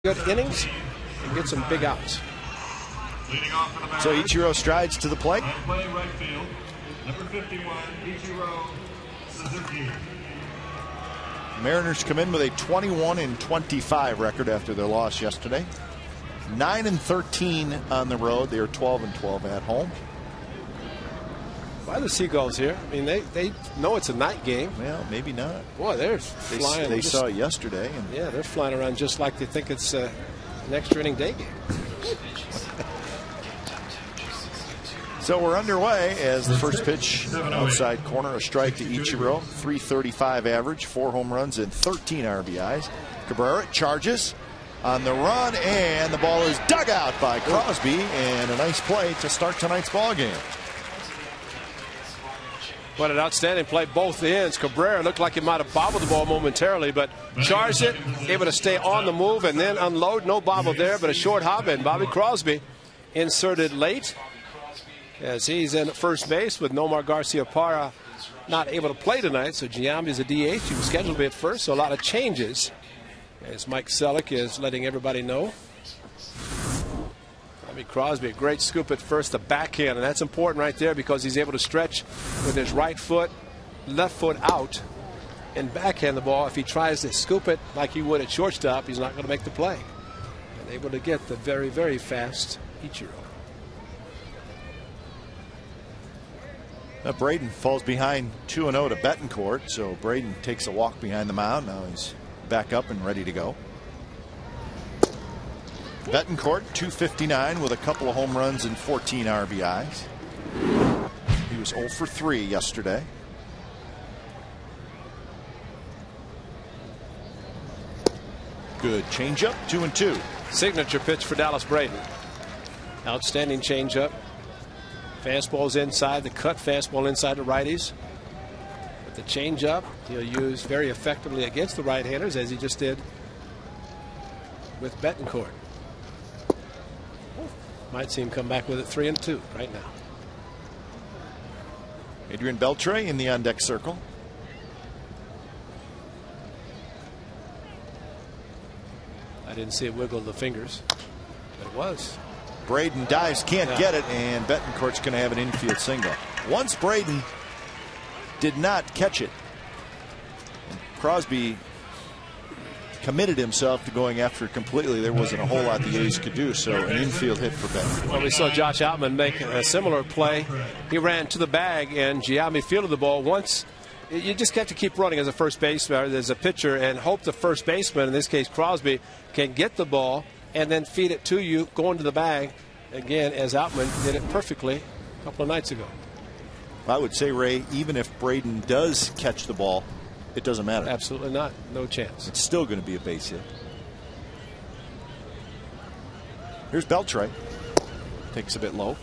good innings and get some big outs. So Ichiro strides to the plate. Play right field, number 51, Ichiro Suzuki. Mariners come in with a 21-25 record after their loss yesterday. 9-13 on the road. They are 12-12 at home. Why are the Seagulls here? I mean, they know it's a night game. Well, maybe not. Boy, they're flying. They saw it yesterday. And yeah, they're flying around just like they think it's an extra inning day game. So we're underway as the first pitch outside corner, a strike to Ichiro. 335 average, 4 home runs and 13 RBIs. Cabrera charges on the run, and the ball is dug out by Crosby, and a nice play to start tonight's ball game. What an outstanding play, both ends. Cabrera looked like he might have bobbled the ball momentarily, but charged it, able to stay on the move and then unload. No bobble there, but a short hop, and Bobby Crosby inserted late as he's in at first base with Nomar Garciaparra not able to play tonight. So Giambi is a DH. He was scheduled to be at first, so a lot of changes, as Mike Selleck is letting everybody know. Bobby Crosby, a great scoop at first, the backhand, and that's important right there because he's able to stretch with his right foot, left foot out, and backhand the ball. If he tries to scoop it like he would at shortstop, he's not going to make the play. And able to get the very, very fast Ichiro. Braden falls behind 2-0 to Betancourt, so Braden takes a walk behind the mound. Now he's back up and ready to go. Betancourt, 259 with a couple of home runs and 14 RBIs. He was 0 for 3 yesterday. Good changeup, 2-2. Signature pitch for Dallas Braden. Outstanding changeup. Fastball's inside the cut, fastball inside the righties. With the changeup, he'll use very effectively against the right-handers, as he just did with Betancourt. Might see him come back with it 3-2 right now. Adrian Beltre in the on-deck circle. I didn't see it wiggle the fingers, but it was. Braden dives, can't get it, and Betancourt's going to have an infield single. Once Braden did not catch it, Crosby committed himself to going after it completely. There wasn't a whole lot the A's could do, so an infield hit for Betancourt. Well, we saw Josh Outman make a similar play. He ran to the bag, and Giambi fielded the ball once. You just have to keep running as a first baseman, as a pitcher, and hope the first baseman, in this case Crosby, can get the ball and then feed it to you, go into the bag, again, as Outman did it perfectly a couple of nights ago. I would say, Ray, even if Braden does catch the ball, it doesn't matter. Absolutely not. No chance. It's still going to be a base hit. Here's Beltre. Takes a bit low.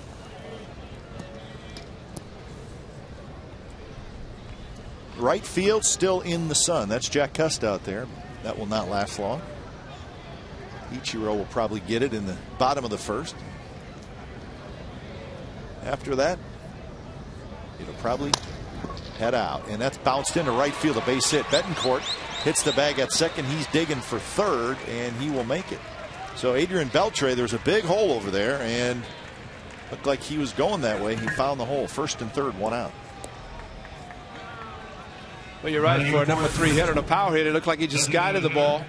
Right field still in the sun. That's Jack Cust out there. That will not last long. Ichiro will probably get it in the bottom of the first. After that, it'll probably head out, and that's bounced into right field, a base hit. Betancourt hits the bag at second. He's digging for third, and he will make it. So Adrian Beltre, there's a big hole over there, and looked like he was going that way. He found the hole. First and third, one out. Well, you're right. For a number 3 hitter and a power hitter, it looked like he just guided the ball.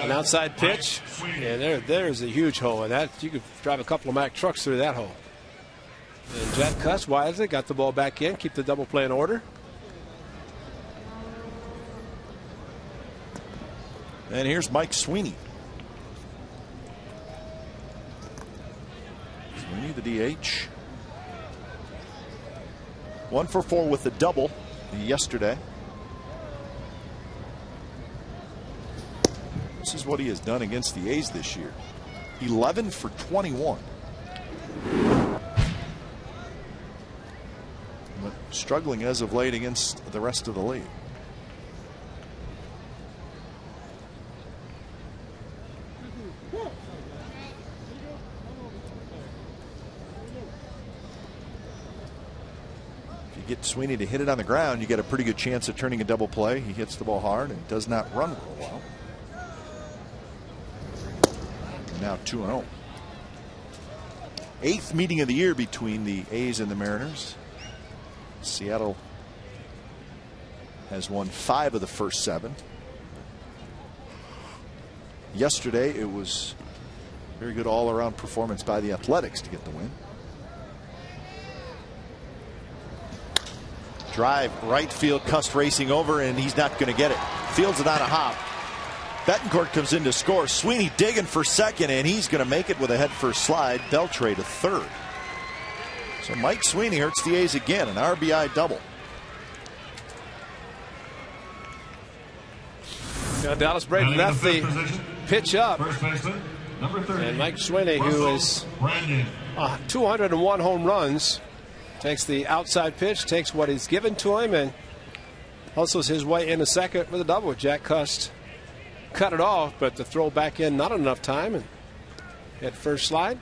An outside pitch, and there's a huge hole, and that you could drive a couple of Mack trucks through that hole. And Jack Cust wisely got the ball back in, keep the double play in order. And here's Mike Sweeney. Sweeney, the DH. 1 for 4 with the double yesterday. This is what he has done against the A's this year. 11 for 21. But struggling as of late against the rest of the league. If you get Sweeney to hit it on the ground, you get a pretty good chance of turning a double play. He hits the ball hard and does not run real well. now 2-0. 8th meeting of the year between the A's and the Mariners. Seattle has won 5 of the first 7. Yesterday it was very good all-around performance by the Athletics to get the win. Drive right field, Cust racing over, and he's not going to get it. Fields it on a hop. Betancourt comes in to score. Sweeney digging for second, and he's going to make it with a head-first slide. Beltre to third. So Mike Sweeney hurts the A's again, an RBI double. Now Dallas Braden left the pitch up. First baseman, number 30. And Mike Sweeney, who is 201 home runs, takes the outside pitch, takes what is given to him, and hustles his way into second with a double. Jack Cust cut it off, but the throw back in not enough time, and at first slide.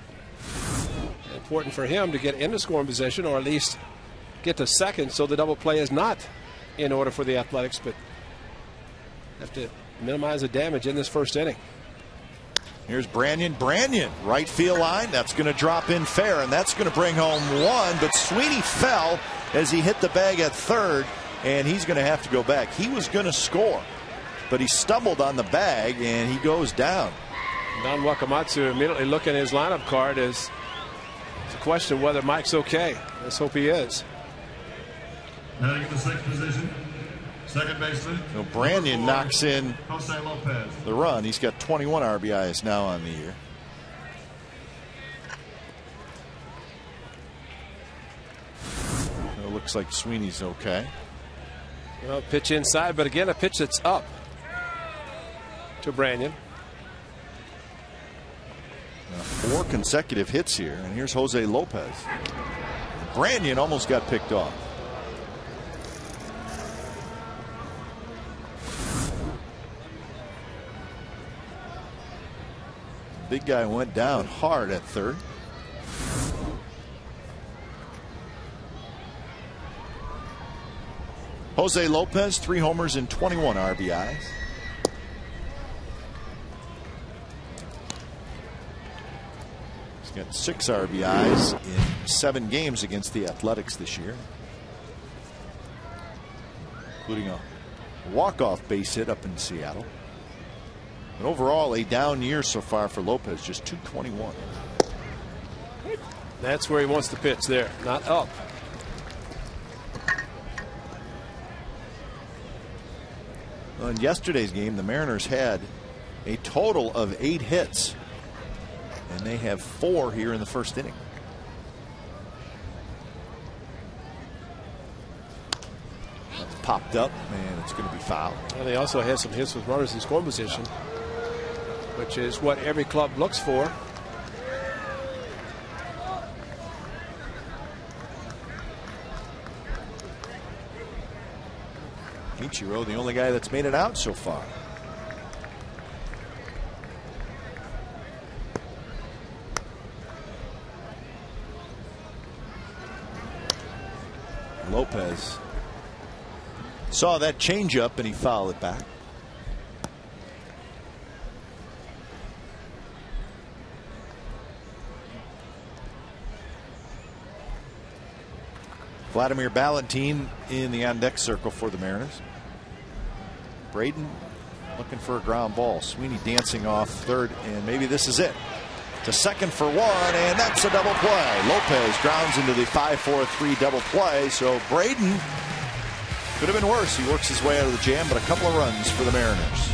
Important for him to get into scoring position, or at least get to second, so the double play is not in order for the Athletics, but have to minimize the damage in this first inning. Here's Branyan. Branyan, right field line. That's going to drop in fair, and that's going to bring home 1. But Sweeney fell as he hit the bag at third, and he's going to have to go back. He was going to score, but he stumbled on the bag, and he goes down. Don Wakamatsu immediately looking at his lineup card as it's a question of whether Mike's okay. Let's hope he is. Now in the 6th position. Second baseman. So Branyan knocks in Jose Lopez. the run. He's got 21 RBIs now on the year. It looks like Sweeney's okay. Well, pitch inside, but again, a pitch that's up to Branyan. Now 4 consecutive hits here, and here's Jose Lopez. Branyan almost got picked off. Big guy went down hard at third. Jose Lopez, 3 homers and 21 RBIs. He's got 6 RBIs in 7 games against the Athletics this year, including a walk-off base hit up in Seattle. But overall, a down year so far for Lopez, just .221. That's where he wants to pitch there, not up. Well, in yesterday's game, the Mariners had a total of 8 hits, and they have 4 here in the first inning. That's popped up, and it's going to be fouled. Well, they also had some hits with runners in scoring position, which is what every club looks for. Ichiro, the only guy that's made it out so far. Lopez saw that changeup and he fouled it back. Vladimir Ballantine in the on-deck circle for the Mariners. Braden looking for a ground ball. Sweeney dancing off third, and maybe this is it. To second for 1, and that's a double play. Lopez grounds into the 5-4-3 double play, so Braden could have been worse. He works his way out of the jam, but a couple of runs for the Mariners.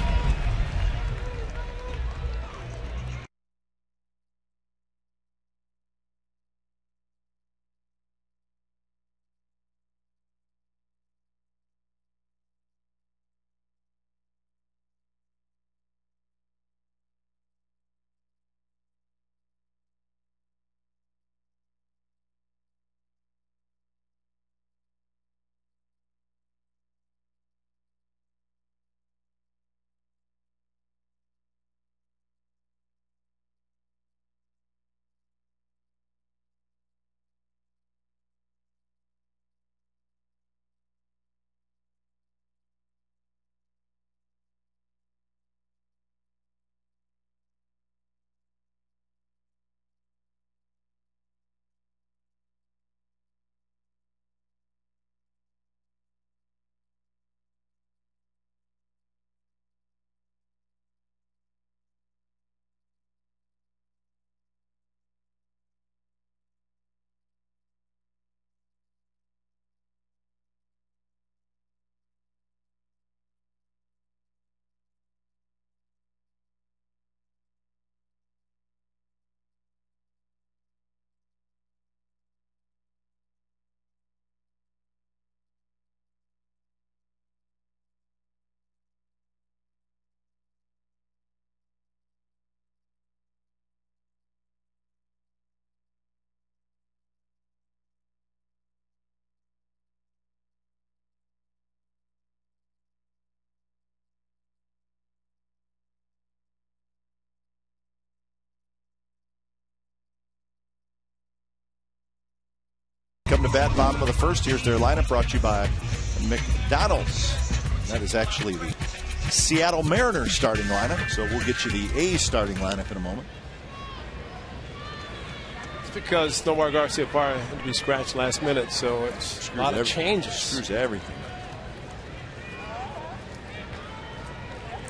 bat, bottom of the first. Here's their lineup brought to you by McDonald's. That is actually the Seattle Mariners starting lineup, so we'll get you the A's starting lineup in a moment. It's because Nomar Garciaparra had to be scratched last minute, so it's a lot of changes. Screws everything.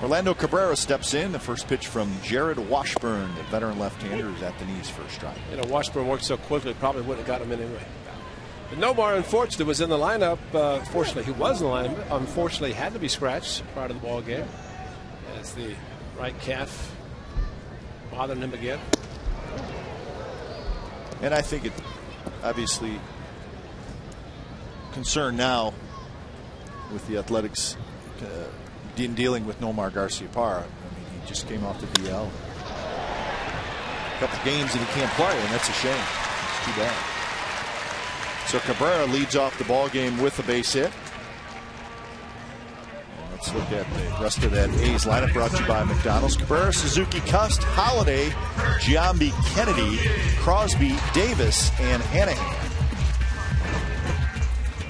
Orlando Cabrera steps in. The first pitch from Jared Washburn, the veteran left-hander, who's at the knees for a strike. You know, Washburn worked so quickly, probably wouldn't have got him anyway. But Nomar, unfortunately, was in the lineup. Fortunately, he was in the lineup. Unfortunately, had to be scratched prior to the ball game, as the right calf bothering him again. And I think it obviously concern now with the Athletics dealing with Nomar Garciaparra. I mean, he just came off the DL. A couple games that he can't play, and that's a shame. It's too bad. So Cabrera leads off the ball game with a base hit. And let's look at the rest of that A's lineup brought to you by McDonald's. Cabrera, Suzuki, Cust, Holiday, Giambi, Kennedy, Crosby, Davis, and Hanahan.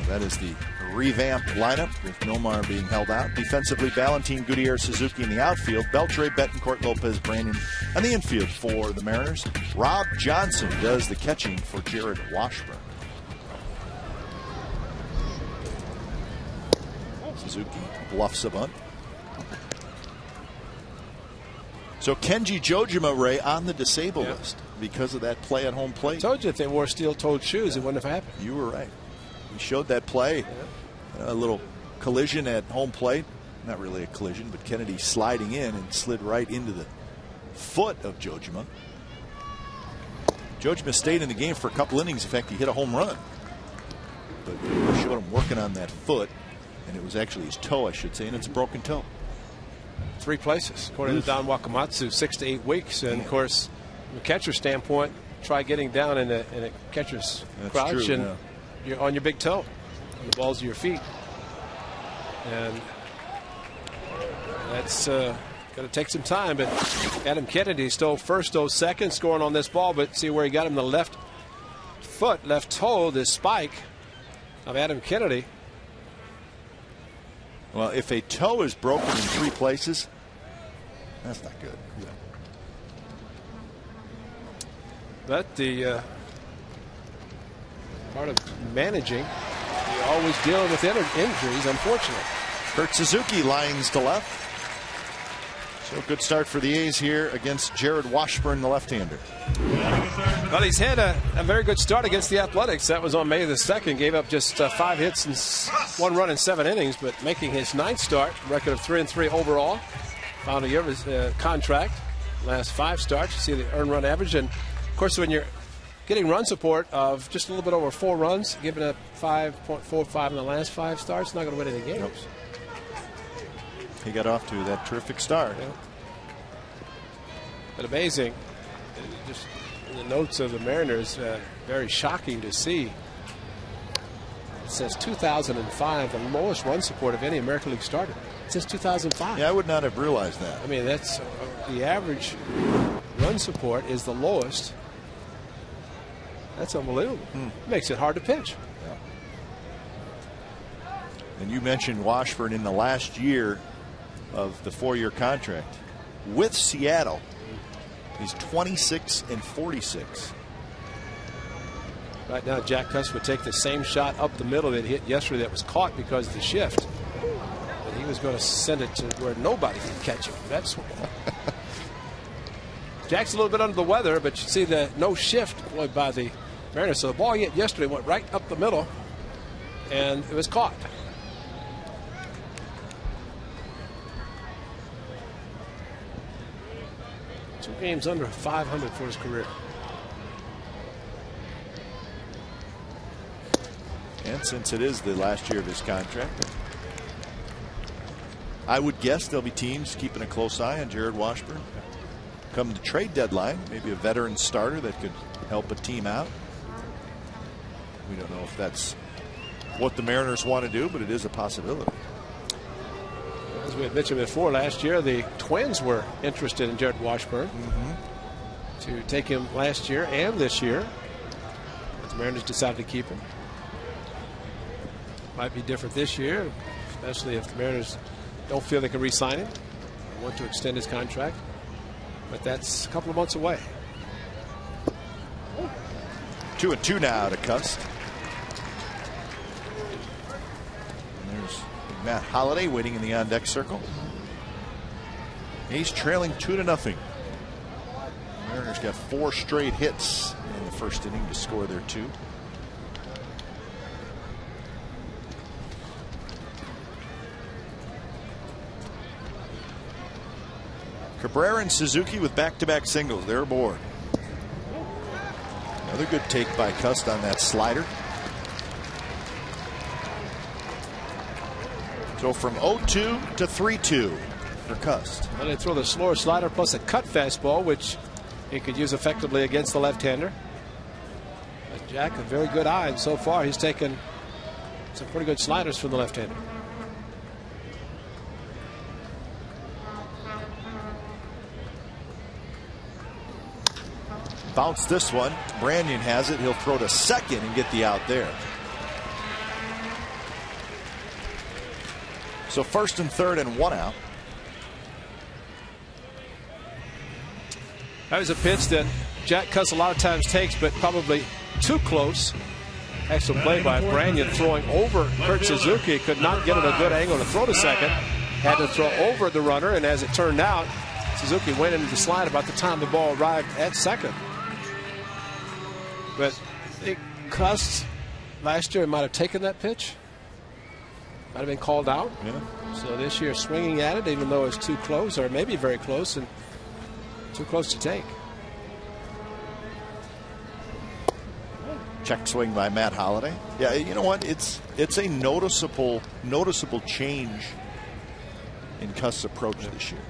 That is the revamped lineup with Nomar being held out. Defensively, Valentin, Gutierrez, Suzuki in the outfield. Beltre, Betancourt, Lopez, Brandon on the infield for the Mariners. Rob Johnson does the catching for Jared Washburn. Suzuki bluffs a bunt. So Kenji Jojima, Ray, on the disabled list because of that play at home plate. I told you if they wore steel-toed shoes, it wouldn't have happened. You were right. We showed that play. A little collision at home plate. Not really a collision, but Kennedy sliding in and slid right into the foot of Jojima. Jojima stayed in the game for a couple innings. In fact, he hit a home run. But we showed him working on that foot, and it was actually his toe, I should say, and it's a broken toe. 3 places, according to Don Wakamatsu, 6 to 8 weeks. And, of course, from a catcher's standpoint, try getting down in a catcher's crouch and you're on your big toe. The balls of your feet, and that's going to take some time. But Adam Kennedy stole first, stole second, scoring on this ball. But see where he got him, the left foot, left toe, this spike of Adam Kennedy. Well, if a toe is broken in 3 places, that's not good. Yeah. But the part of managing, you're always dealing with injuries, unfortunately. Kurt Suzuki lines to left. So good start for the A's here against Jared Washburn, the left-hander. Well, he's had a very good start against the Athletics. That was on May the 2nd. Gave up just 5 hits and 1 run in 7 innings, but making his 9th start. Record of 3-3 overall. Final year of his contract. Last 5 starts. You see the earned run average. And, of course, when you're getting run support of just a little bit over 4 runs, giving up 5.45 in the last 5 starts, not going to win any games. Nope. He got off to that terrific start. Yeah. But amazing. Just in the notes of the Mariners, very shocking to see. It says 2005, the lowest run support of any American League starter since 2005. Yeah, I would not have realized that. I mean, that's the average run support is the lowest. That's unbelievable. It makes it hard to pitch. Yeah. And you mentioned Washburn in the last year of the 4-year contract with Seattle. He's 26-46. Right now, Jack Cust would take the same shot up the middle that he hit yesterday that was caught because of the shift. But he was going to send it to where nobody could catch him. That's Jack's a little bit under the weather, but you see the no shift employed by the Mariners. So the ball he hit yesterday went right up the middle, and it was caught. Two games under 500 for his career. And since it is the last year of his contract, I would guess there'll be teams keeping a close eye on Jared Washburn. Come the trade deadline, maybe a veteran starter that could help a team out. We don't know if that's what the Mariners want to do, but it is a possibility. As we had mentioned before, last year the Twins were interested in Jared Washburn to take him last year and this year. But the Mariners decided to keep him. Might be different this year, especially if the Mariners don't feel they can re-sign him, want to extend his contract. But that's a couple of months away. 2-2 now to Cust. And there's Matt Holliday waiting in the on-deck circle. He's trailing 2-0. Mariners got 4 straight hits in the first inning to score their 2. Cabrera and Suzuki with back-to-back singles. They're aboard. Another good take by Cust on that slider. So from 0-2 to 3-2 for Cust. Well, they throw the slower slider plus a cut fastball, which he could use effectively against the left-hander. But Jack, a very good eye, and so far he's taken some pretty good sliders from the left-hander. Bounce this one. Branyan has it. He'll throw to second and get the out there. So first and third and 1 out. That was a pitch that Jack Cust a lot of times takes, but probably too close. Excellent play by Branyan, throwing over Kurt Suzuki. Could not get it a good angle to throw to second. Had to throw over the runner, and as it turned out, Suzuki went into the slide about the time the ball arrived at second. But I think Cust last year might have taken that pitch. Might have been called out. Yeah. So this year swinging at it, even though it's too close, or maybe very close, and too close to take. Check swing by Matt Holliday. Yeah, you know what? It's a noticeable change in Cust's approach this year.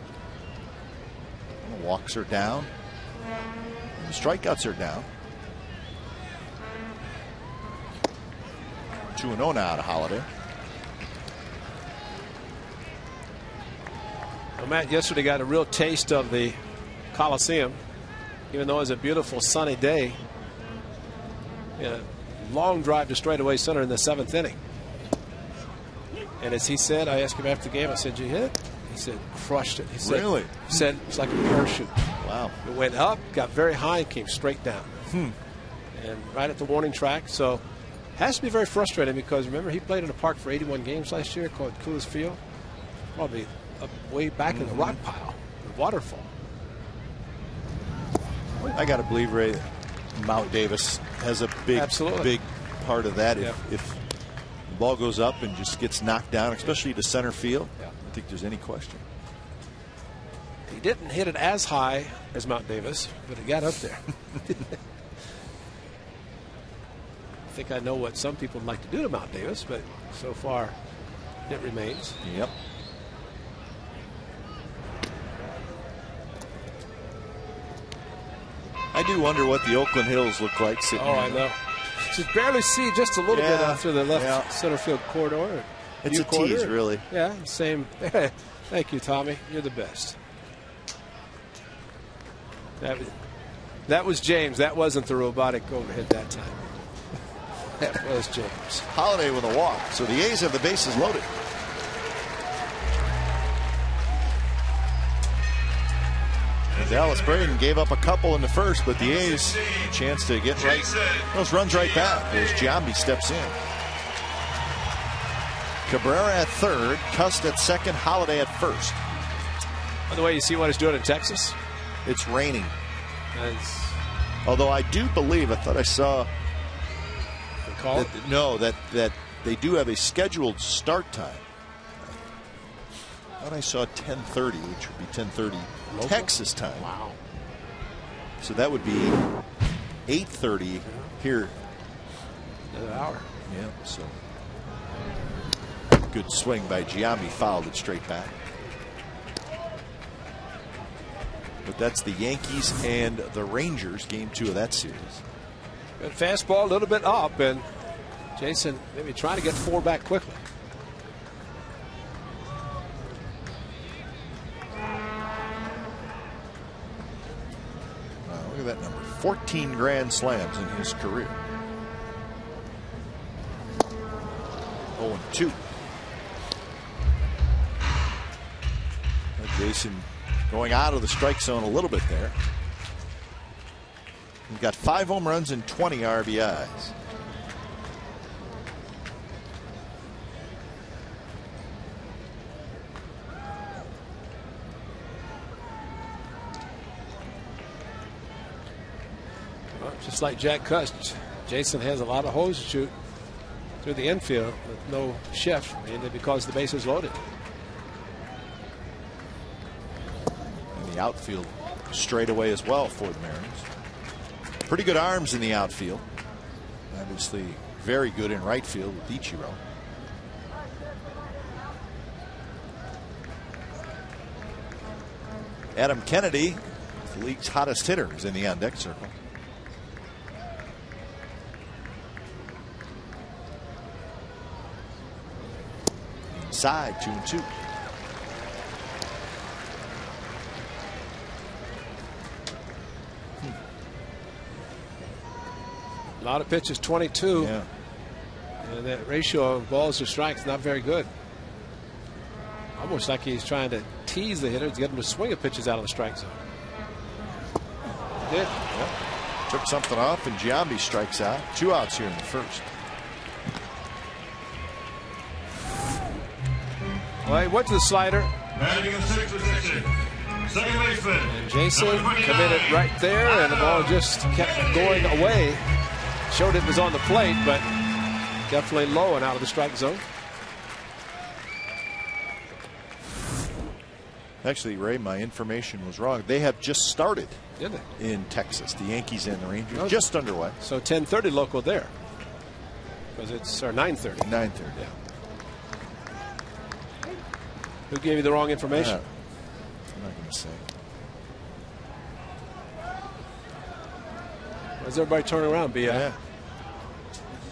The walks are down. The strikeouts are down. 2-0 now to Holliday. Well, Matt yesterday got a real taste of the Coliseum, even though it was a beautiful sunny day. Yeah, long drive to straightaway center in the 7th inning. And as he said, I asked him after the game, I said, "Did you hit it?" He said, "Crushed it." He said, really? He said, "It's like a parachute." Wow. It went up, got very high, and came straight down. And right at the warning track. So has to be very frustrating because remember he played in a park for 81 games last year called Coors Field. Probably up way back in the rock pile, the waterfall. I got to believe, Ray, Mount Davis has a big part of that. Yeah. If the ball goes up and just gets knocked down, especially to center field, I don't think there's any question. He didn't hit it as high as Mount Davis, but it got up there. I think I know what some people would like to do to Mount Davis, but so far it remains. Yep. I do wonder what the Oakland Hills look like sitting I know. Just barely see just a little bit out through the left center field corridor. It's a tease, really. Yeah, same. Thank you, Tommy. You're the best. That was James. That wasn't the robotic overhead that time. That was James. Holliday with a walk. So the A's have the bases loaded. Dallas Braden gave up a couple in the first, but the A's a chance to get those runs right back as Giambi steps in. Cabrera at third, Cust at second, Holliday at first. By the way, you see what it's doing in Texas? It's raining. Although I do believe, I thought I saw that they do have a scheduled start time. I thought I saw 10:30, which would be 10:30 Texas time. Wow. So that would be 8:30 here. Another hour. Yeah. So good swing by Giambi, fouled it straight back. But that's the Yankees and the Rangers, game 2 of that series. Good fastball, a little bit up, and Jason maybe trying to get 4 back quickly. Look at that number, 14 grand slams in his career. 0-2. Jason going out of the strike zone a little bit there. He's got 5 home runs and 20 RBIs. Well, just like Jack Cust, Jason has a lot of holes to shoot through the infield with no shift, mainly because the base is loaded. And the outfield straight away as well for the Mariners. Pretty good arms in the outfield. Obviously very good in right field with Ichiro. Adam Kennedy, the league's hottest hitter, is in the on-deck circle. Inside, 2-2. A lot of pitches, 22. Yeah. And that ratio of balls to strikes not very good. Almost like he's trying to tease the hitter to get him to swing at pitches out of the strike zone. Did. Yep. Took something off, and Giambi strikes out. 2 outs here in the first. Well, he went to the slider. Batting in the 6th position, second baseman. And Jason number 29. committed right there, and the ball just kept going away. Showed it was on the plate, but definitely low and out of the strike zone. Actually, Ray, my information was wrong. They have just started Did they? in Texas. The Yankees and the Rangers Oh. just underway. So 10:30 local there. Because it's or 9:30. 9:30. Yeah. Who gave you the wrong information? I'm not going to say. Why's everybody turning around, B.I.? Yeah.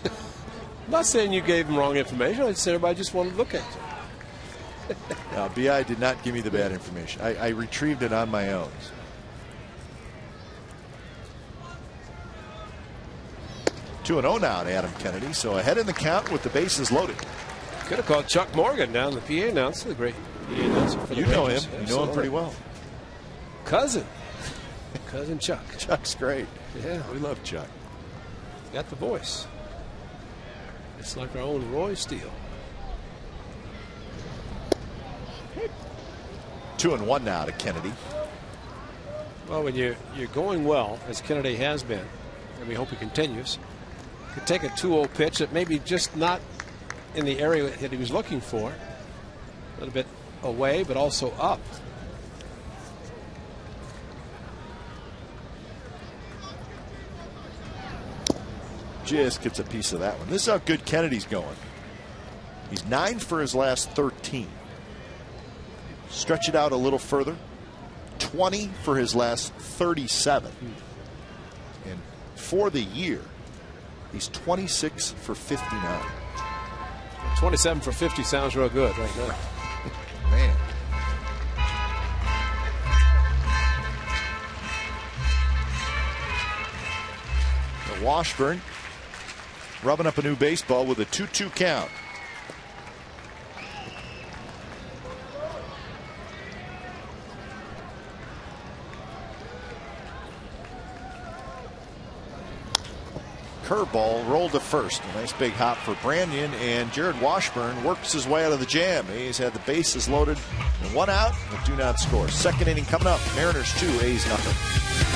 I'm not saying you gave them wrong information. I just said everybody just wanted to look at it. No, BI did not give me the bad information. I retrieved it on my own. So. 2-0 now to Adam Kennedy. So ahead in the count with the bases loaded. Could have called Chuck Morgan down, the PA announcer, the great PA announcer for the You know him. Rangers. You know him Absolutely. pretty well. Cousin Chuck. Chuck's great. Yeah, We love Chuck. got the voice. It's like our own Roy Steele. 2-1 now to Kennedy. Well, when you're going well, as Kennedy has been, and we hope he continues, could take a 2-0 pitch that maybe just not in the area that he was looking for. A little bit away, but also up. Just gets a piece of that one. This is how good Kennedy's going. He's 9 for his last 13. Stretch it out a little further. 20 for his last 37. And for the year, he's 26 for 59. 27 for 50 sounds real good right now. Man. Now Washburn rubbing up a new baseball with a 2-2 count. Curveball rolled to first. A nice big hop for Branyan, and Jared Washburn works his way out of the jam. He's had the bases loaded and 1 out and do not score. Second inning coming up. Mariners 2, A's nothing.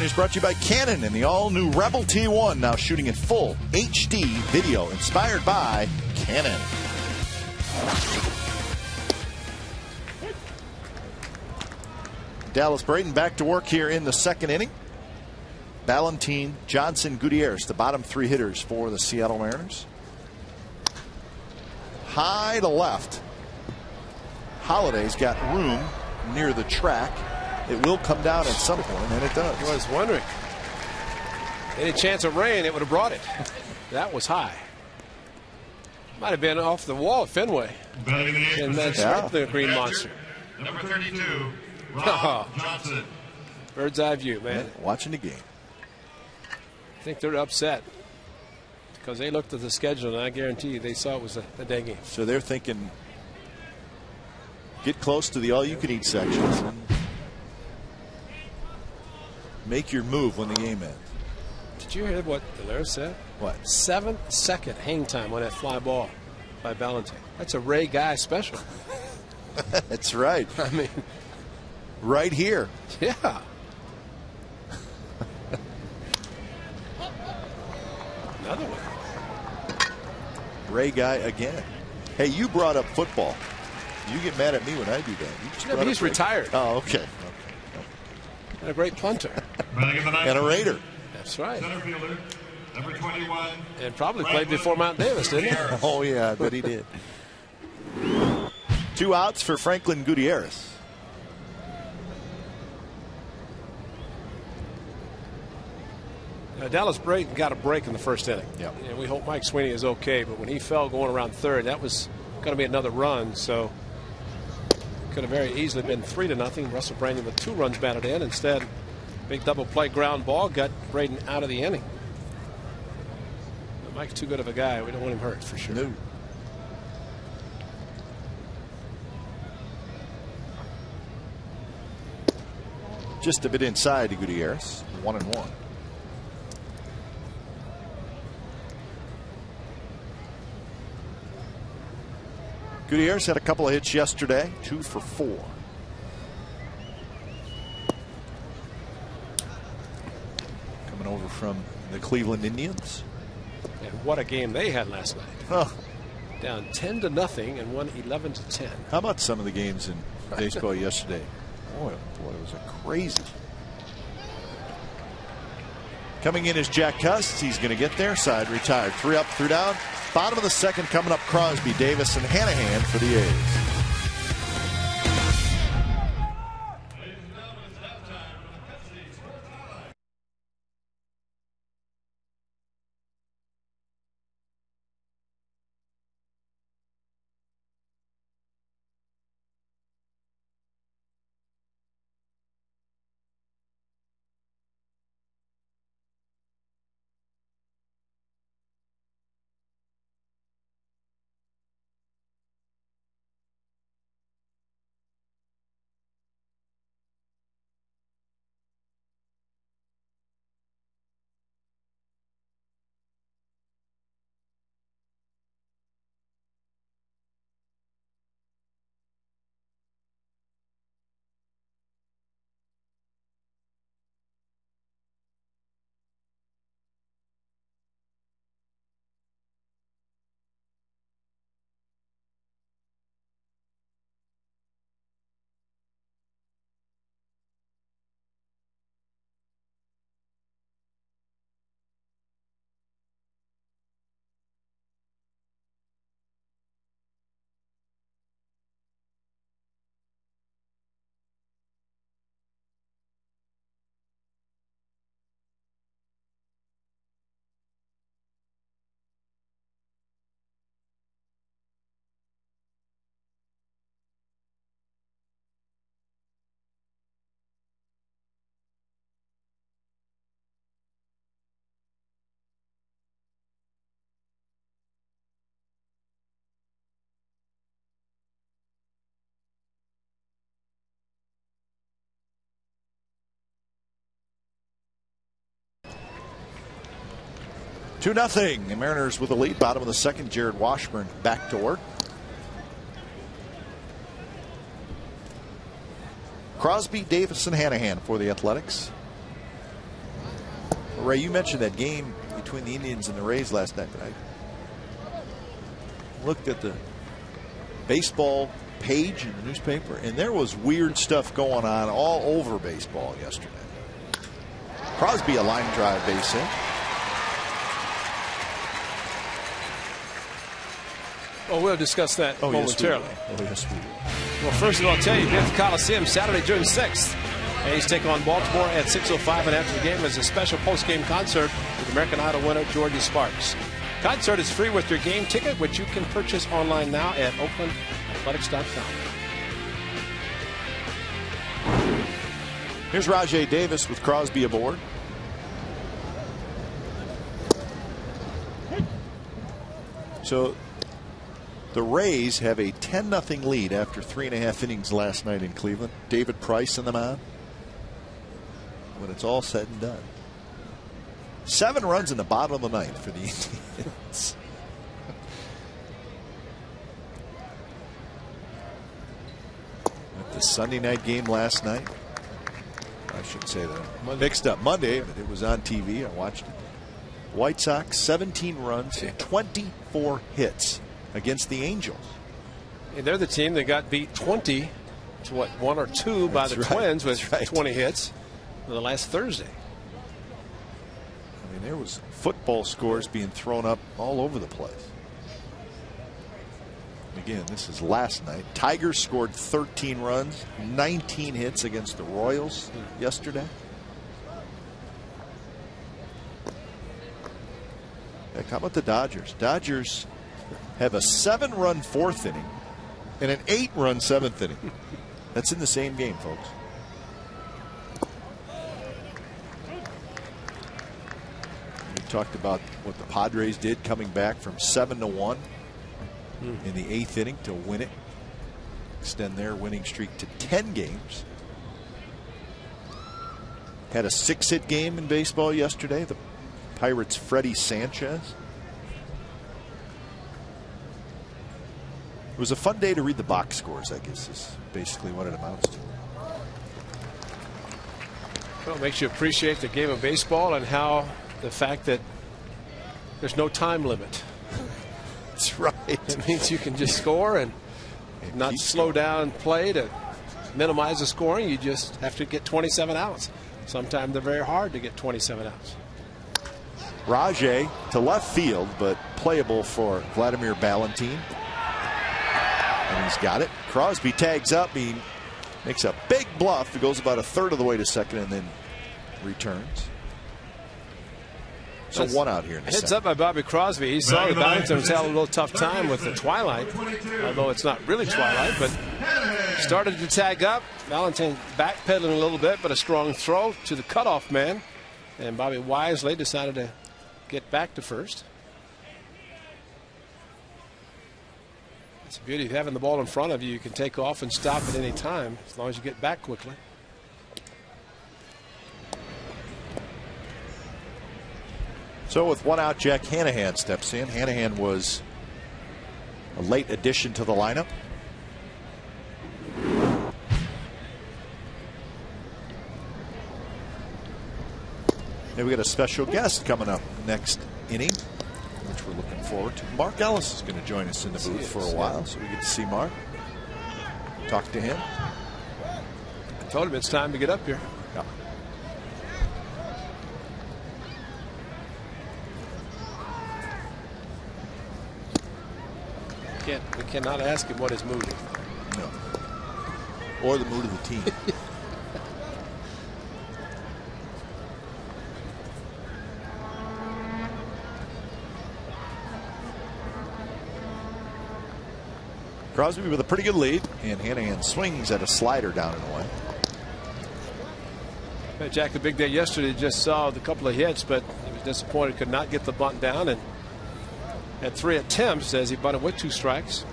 Is brought to you by Canon and the all-new Rebel T1, now shooting in full HD video, inspired by Canon. Dallas Braden back to work here in the second inning. Valentin, Johnson, Gutierrez, the bottom three hitters for the Seattle Mariners. High to left. Holiday's got room near the track. It will come down at some point, and it does. I was wondering. Any chance of rain, it would have brought it. That was high. Might have been off the wall at Fenway. And that's the Green Monster. Number 32, Rob Johnson. Bird's eye view, man. Yeah, watching the game. I think they're upset because they looked at the schedule, and I guarantee you they saw it was a day game. So they're thinking, get close to the all-you-can-eat sections and make your move when the game ends. Did you hear what Delaire said? What? 7-second hang time on that fly ball by Valentin. That's a Ray Guy special. That's right. I mean, right here. Yeah. Another one. Ray Guy again. Hey, you brought up football. You get mad at me when I do that. You just but he's retired. Oh, okay. And a great punter. And a Raider. That's right. Center fielder, number 21. And probably played before Mount Davis, didn't he? Oh, yeah, I bet he did. 2 outs for Franklin Gutierrez. Dallas Braden got a break in the first inning. Yep. And we hope Mike Sweeney is okay, but when he fell going around third, that was going to be another run. So could have very easily been 3-0. Russell Brandon with 2 runs batted in. Instead, big double play ground ball got Braden out of the inning. But Mike's too good of a guy. We don't want him hurt for sure. No. Just a bit inside to Gutierrez. 1-1. Gutierrez had a couple of hits yesterday, 2 for 4. Coming over from the Cleveland Indians. And what a game they had last night. Oh. Down 10-0 and won 11-10. How about some of the games in baseball yesterday? Boy, it was a crazy. Coming in is Jack Cust. He's going to get there. Side retired. 3 up, 3 down. Bottom of the second coming up, Crosby, Davis, and Hanahan for the A's. Two nothing. The Mariners with the lead. Bottom of the second. Jared Washburn back to work. Crosby, Davis, and Hanahan for the Athletics. Ray, you mentioned that game between the Indians and the Rays last night. I looked at the baseball page in the newspaper, and there was weird stuff going on all over baseball yesterday. Crosby, a line drive base hit. Well, we'll discuss that momentarily. Yes, we will. Well, first of all, I'll tell you, be at the Coliseum Saturday, June 6th. A's take on Baltimore at 6:05, and after the game is a special post-game concert with American Idol winner Georgia Sparks. Concert is free with your game ticket, which you can purchase online now at oaklandathletics.com. Here's Rajay Davis with Crosby aboard. So the Rays have a 10-0 lead after 3.5 innings last night in Cleveland. David Price in the mound. When it's all said and done, 7 runs in the bottom of the ninth for the Indians. At the Sunday night game last night, I should say that mixed up Monday, but it was on TV. I watched it. White Sox 17 runs and 24 hits against the Angels. And they're the team that got beat 20 to 1 or 2 by the Twins with 20 hits the last Thursday. I mean, there was football scores being thrown up all over the place. Again, this is last night. Tigers scored 13 runs, 19 hits against the Royals yesterday. Heck, how about the Dodgers? Dodgers have a 7-run 4th inning and an 8-run 7th inning. That's in the same game, folks. We talked about what the Padres did coming back from 7-1 in the 8th inning to win it, extend their winning streak to 10 games. Had a 6-hit game in baseball yesterday. The Pirates' Freddie Sanchez. It was a fun day to read the box scores, I guess, is basically what it amounts to. Well, it makes you appreciate the game of baseball and how the fact that there's no time limit. That's right. It means you can just score and not slow down play to minimize the scoring. You just have to get 27 outs. Sometimes they're very hard to get 27 outs. Rajay to left field, but playable for Vladimir Valentin. And he's got it. Crosby tags up. He makes a big bluff. He goes about 1/3 of the way to second and then returns. So 1 out here in the Heads up by Bobby Crosby. He saw that Valentin was having a little tough time with the twilight, although it's not really twilight, but started to tag up. Valentin backpedaling a little bit, but a strong throw to the cutoff man. And Bobby wisely decided to get back to first. It's the beauty of having the ball in front of you. You can take off and stop at any time as long as you get back quickly. So with 1 out, Jack Hanahan steps in. Hanahan was a late addition to the lineup. And we got a special guest coming up next inning, which we're looking forward to. Mark Ellis is going to join us in the booth for a while, so we get to see Mark, talk to him. I told him it's time to get up here. Yeah. We cannot ask him what his mood is. No. Or the mood of the team. Crosby with a pretty good lead, and Hanahan swings at a slider down and away. Jack, the big day yesterday, just saw the couple of hits, but he was disappointed, could not get the bunt down, and had 3 attempts as he bunted with 2 strikes.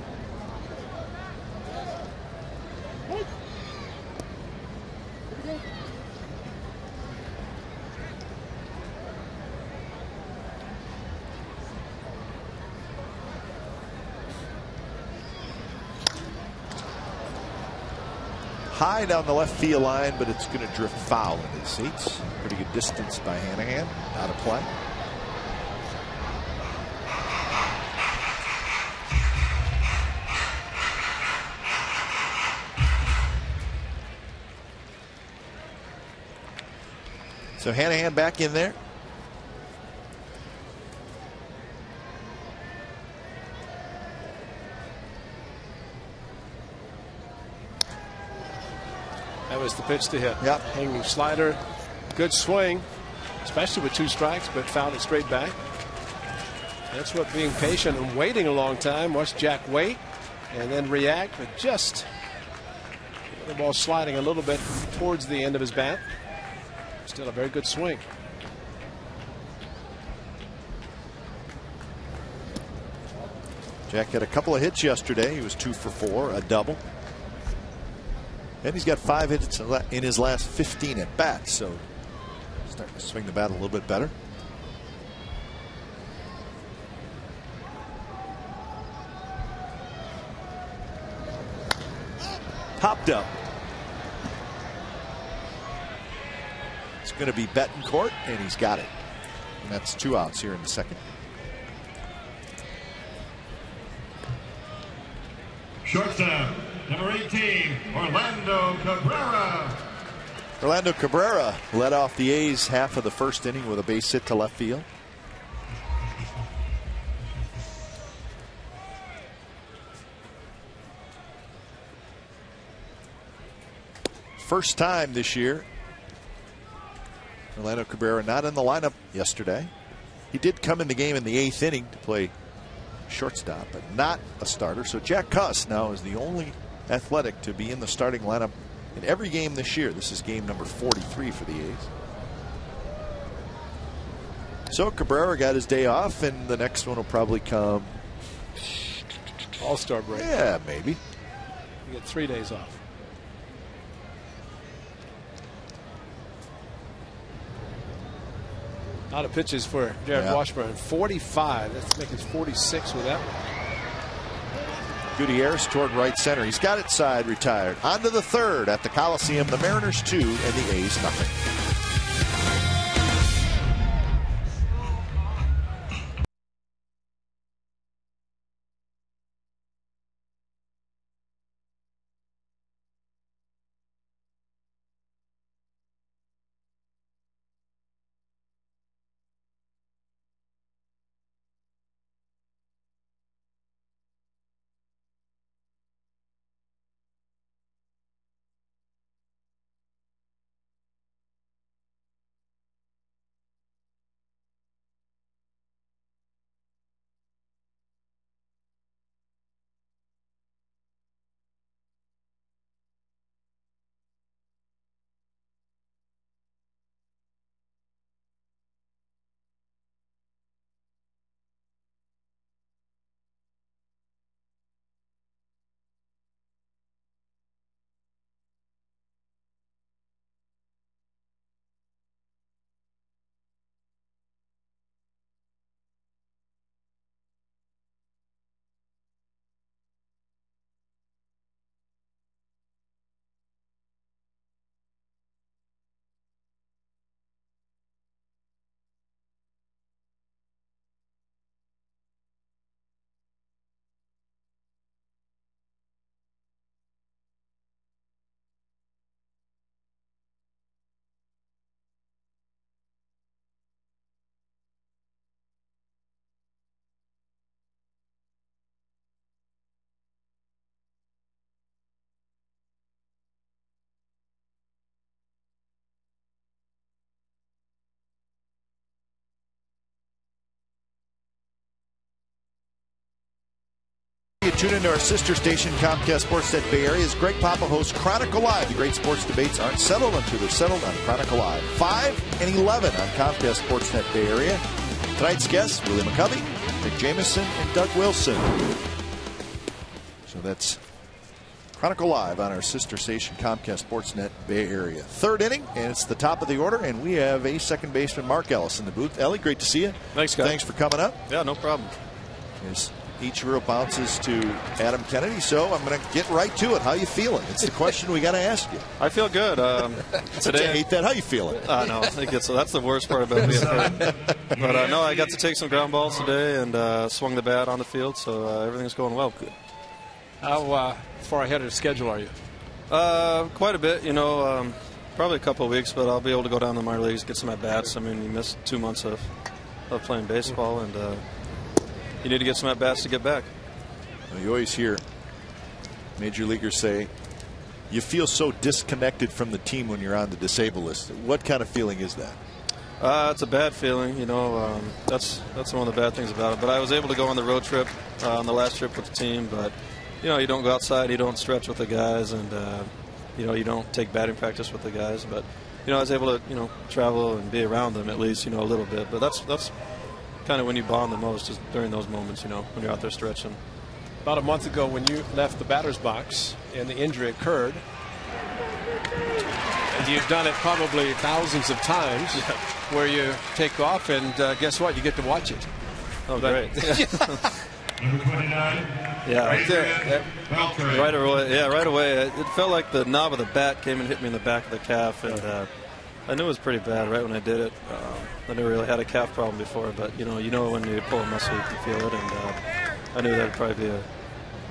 high down the left field line, but it's going to drift foul into the seats. Pretty good distance by Hanahan. Out of play. So Hanahan back in there. That was the pitch to hit. Yep. Hanging slider. Good swing, especially with 2 strikes, but fouled it straight back. That's what being patient and waiting a long time. Watch Jack wait and then react, but just the ball sliding a little bit towards the end of his bat. Still a very good swing. Jack had a couple of hits yesterday. He was 2 for 4, a double. And he's got 5 hits in his last 15 at bats, so starting to swing the bat a little bit better. Popped up. It's going to be Betancourt, and he's got it. And that's 2 outs here in the second. Shortstop, number 18, Orlando Cabrera. Orlando Cabrera led off the A's half of the first inning with a base hit to left field. First time this year, Orlando Cabrera not in the lineup yesterday. He did come in the game in the 8th inning to play shortstop, but not a starter. So Jack Cuss now is the only Athletic to be in the starting lineup in every game this year. This is game number 43 for the A's. So Cabrera got his day off, and the next one will probably come. All-Star break. Yeah, maybe. You get 3 days off. A lot of pitches for Jared Washburn. 45. Let's make it 46 with that one. Gutierrez toward right center. He's got it side retired. On to the third at the Coliseum. The Mariners 2 and the A's nothing. You tune into our sister station, Comcast Sportsnet Bay Area, as Greg Papa hosts Chronicle Live. The great sports debates aren't settled until they're settled on Chronicle Live. 5 and 11 on Comcast Sportsnet Bay Area. Tonight's guests, Willie McCovey, Rick Jamieson, and Doug Wilson. So that's Chronicle Live on our sister station, Comcast Sportsnet Bay Area. Third inning, and it's the top of the order, and we have a second baseman, Mark Ellis, in the booth. Ellie, great to see you. Thanks, guys. Thanks for coming up. Yeah, no problem. As Ichiro bounces to Adam Kennedy, so I'm going to get right to it. How you feeling? It's the question we got to ask you. I feel good. Today, I hate that. How you feeling? No, that's the worst part about being hurt. But no, I got to take some ground balls today and swung the bat on the field, so everything's going well. Good. How far ahead of the schedule are you? Quite a bit, probably a couple of weeks, but I'll be able to go down to the minor leagues, get some at-bats. I mean, you missed 2 months of playing baseball, and you need to get some at-bats to get back. Well, you always hear major leaguers say, you feel so disconnected from the team when you're on the disabled list. What kind of feeling is that? It's a bad feeling, that's one of the bad things about it. But I was able to go on the road trip, on the last trip with the team, but you don't go outside, you don't stretch with the guys, and you don't take batting practice with the guys. But I was able to travel and be around them at least a little bit. But that's kind of when you bond the most, is during those moments, when you're out there stretching. About a month ago, when you left the batter's box and the injury occurred, and you've done it probably thousands of times, where you take off and guess what? You get to watch it. Oh, great. Number 29. Yeah, right there. Beltran. Right away. Yeah, right away. It felt like the knob of the bat came and hit me in the back of the calf, and I knew it was pretty bad right when I did it. I never really had a calf problem before, but when you pull a muscle, you can feel it, and I knew that'd probably be a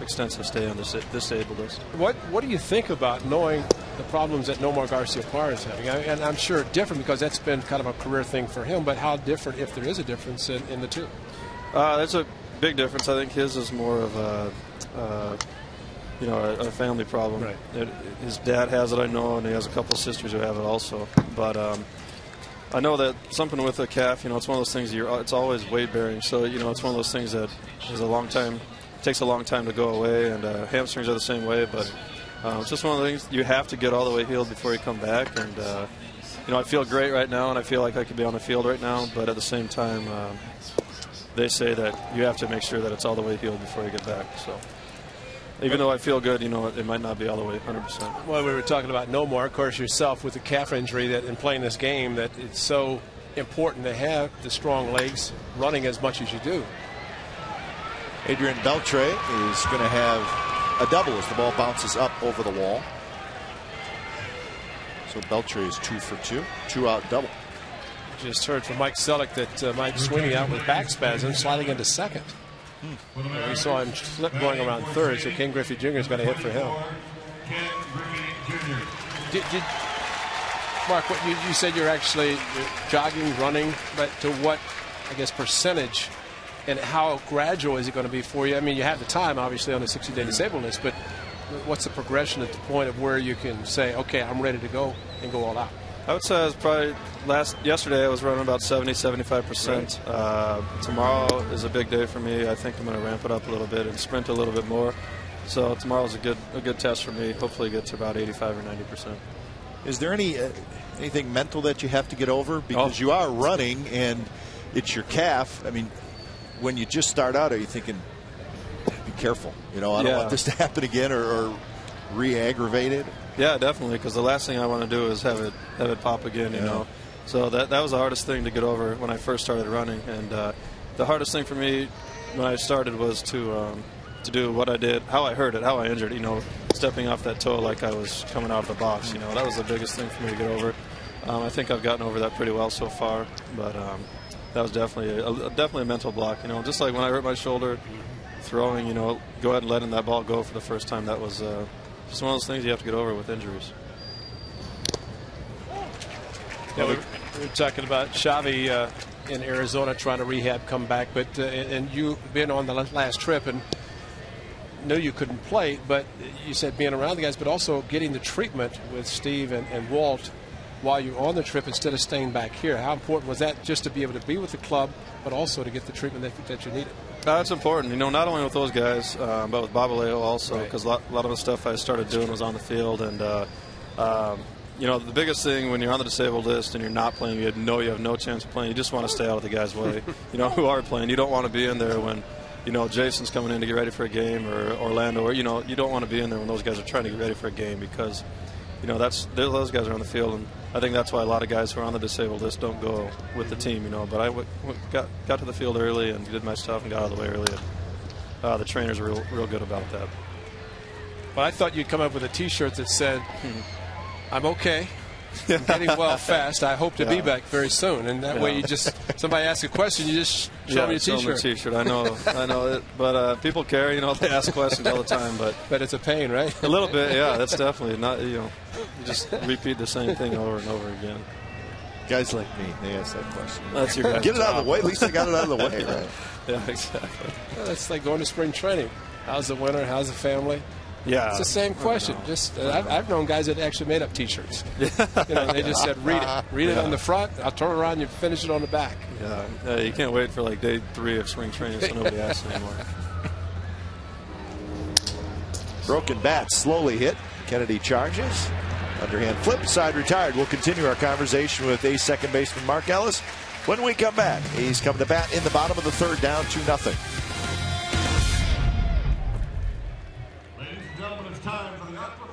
extensive stay on the disabled list. What do you think about knowing the problems that Nomar Garciaparra is having? And I'm sure different, because that's been kind of a career thing for him, but how different, if there is a difference in the two? There's a big difference. I think his is more of a family problem. Right. His dad has it, I know, and he has a couple sisters who have it also. But I know that something with a calf, it's one of those things, it's always weight bearing. So, it's one of those things that takes a long time to go away, and hamstrings are the same way. But it's just one of the things you have to get all the way healed before you come back. And, I feel great right now, and I feel like I could be on the field right now. But at the same time, they say that you have to make sure that it's all the way healed before you get back. So even though I feel good, it might not be all the way 100%. Well, we were talking about Nomar, of course, yourself with the calf injury, that in playing this game, that it's so important to have the strong legs running as much as you do. Adrian Beltre is going to have a double as the ball bounces up over the wall. So Beltre is 2 for 2, 2-out double. Just heard from Mike Selleck that Mike Sweeney out with back spasm, sliding into second. We saw him slip going around third, so Ken Griffey Jr. has got a hit for him. Ken Griffey Jr. Mark, what you said you're jogging, running, but to what, I guess, percentage, and how gradual is it going to be for you? I mean, you have the time, obviously, on the 60-day disabled list, but what's the progression at the point of where you can say, okay, I'm ready to go and go all out? I would say I was probably yesterday I was running about 70-75%. Right. Tomorrow is a big day for me. I think I'm going to ramp it up a little bit and sprint a little bit more. So tomorrow's a good test for me. Hopefully get to about 85 or 90%. Is there anything mental that you have to get over, because you are running and it's your calf? I mean, when you just start out, are you thinking, be careful, I don't want this to happen again, or re-aggravate it? Yeah, definitely, because the last thing I want to do is have it pop again, you know. So that was the hardest thing to get over when I first started running, and the hardest thing for me when I started was to do what I did, how I hurt it, how I injured it, stepping off that toe like I was coming out of the box, that was the biggest thing for me to get over. I think I've gotten over that pretty well so far, but that was definitely a mental block, just like when I hurt my shoulder throwing, go ahead and letting that ball go for the first time. That was just one of those things you have to get over with injuries. Yeah, we're talking about Xavi in Arizona trying to rehab, come back, but and you've been on the last trip and knew you couldn't play, but you said being around the guys, but also getting the treatment with Steve and Walt while you're on the trip instead of staying back here. How important was that, just to be able to be with the club, but also to get the treatment that you needed? That's important, not only with those guys, but with Babaleo also, because a lot of the stuff I started doing was on the field. And, the biggest thing when you're on the disabled list and you're not playing, you have no chance of playing, you just want to stay out of the guys' way, who are playing. You don't want to be in there when, Jason's coming in to get ready for a game, or Orlando, or, you don't want to be in there when those guys are trying to get ready for a game, because, those guys are on the field. And I think that's why a lot of guys who are on the disabled list don't go with the team, But I got to the field early and did my stuff and got out of the way early. the trainers are real good about that. But I thought you'd come up with a T-shirt that said, "I'm okay. I'm getting well fast. I hope to be back very soon." And that way, you just somebody asks a question, you just show me a T-shirt. T-shirt. I know it. But people care. You know, they ask questions all the time. But it's a pain, right? A little bit, yeah. That's definitely not. You know, you just repeat the same thing over and over again. Guys like me, they ask that question. That's your get it out of the way. At least I got it out of the way, right? Yeah, exactly. Well, it's like going to spring training. How's the winter? How's the family? Yeah, it's the same question. Just I've known guys that actually made up T-shirts. You know, they just said, "Read it on the front. I'll turn around and you finish it on the back." Yeah, you can't wait for like day 3 of spring training, so nobody asks anymore. Broken bat slowly hit. Kennedy charges. Underhand flip, side retired. We'll continue our conversation with A's second baseman Mark Ellis when we come back. A's come to bat in the bottom of the third, down 2-0. Time for the Aqua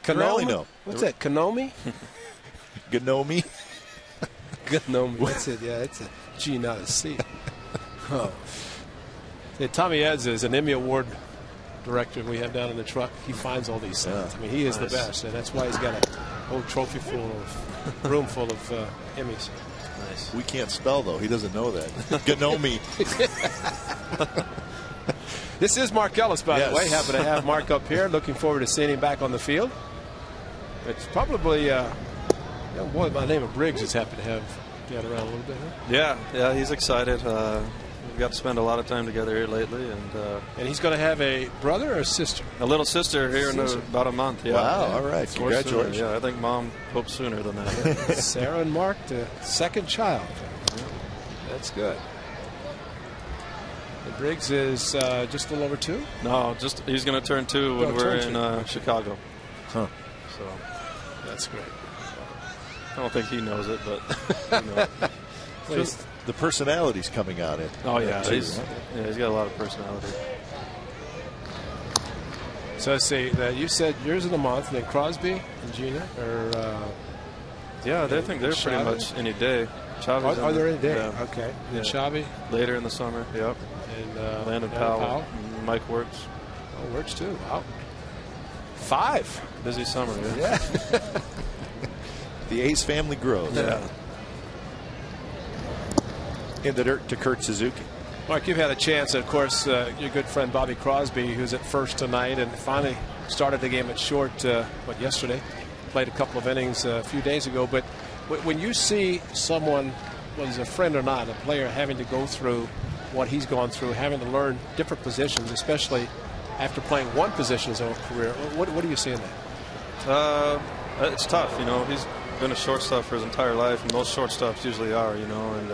Kanomi? No. What's that? Kanomi? Ganomi? Ganomi. That's it. Yeah, it's a G, not a C. Oh. Yeah, Tommy Eds is an Emmy Award director we have down in the truck. He finds all these things. I mean, he is the best, and that's why he's got a whole trophy room full of Emmys. Nice. We can't spell, though. He doesn't know that. Ganomi. This is Mark Ellis, by the way. Happy to have Mark up here. Looking forward to seeing him back on the field. It's probably a young boy by the name of Briggs is happy to have got around a little bit. Huh? Yeah, he's excited. We've got to spend a lot of time together here lately, and he's going to have a brother or a sister? A little sister here in about a month. Yeah. Wow! All right, congratulations. Yeah, I think Mom hopes sooner than that. Sarah and Mark, the second child. Yeah. That's good. And Briggs is just a little over 2? No, he's going to turn 2 when we're in Chicago. Huh. So that's great. I don't think he knows it, but you know. The personality's coming out. He's got a lot of personality. So let's see. You said yours in a month, and then Crosby and Gina yeah, they think they're pretty much any day. Are there any day? Yeah. Okay. And then Shabby? Later in the summer, yep. And Landon Powell. Mike Works. Oh, Works too. Wow. 5. Busy summer, yeah. The A's family grows. Yeah. In the dirt to Kurt Suzuki. Mark, you've had a chance, of course, your good friend Bobby Crosby, who's at first tonight and finally started the game at short, yesterday? Played a couple of innings a few days ago. But when you see someone, whether he's a friend or not, a player having to go through what he's gone through, having to learn different positions, especially after playing one position his whole career, what do you see in that? It's tough, you know. He's been a shortstop for his entire life, and most shortstops usually are, you know. And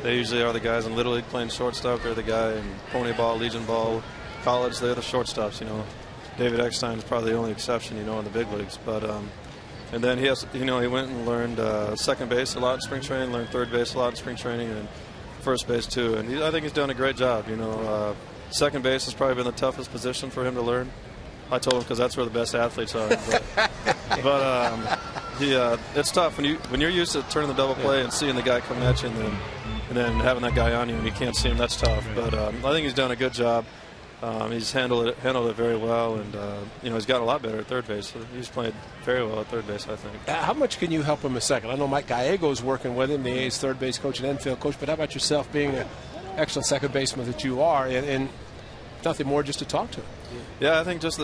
They usually are the guys in Little League playing shortstop. They're the guy in Pony Ball, Legion Ball, college. They're the shortstops, you know. David Eckstein is probably the only exception, you know, in the big leagues. But and then he went and learned second base a lot in spring training, learned third base a lot in spring training, and first base too. And I think he's done a great job. You know, second base has probably been the toughest position for him to learn. I told him because that's where the best athletes are. But it's tough when you're used to turning the double play and seeing the guy come at you, and then having that guy on you and you can't see him. That's tough. But I think he's done a good job. He's handled it very well, and you know, he's gotten a lot better at third base. So he's played very well at third base, I think. How much can you help him a second? I know Mike Gallego's working with him, the A's third base coach and infield coach. But how about yourself, being an excellent second baseman that you are, and nothing more just to talk to him? Yeah, I think just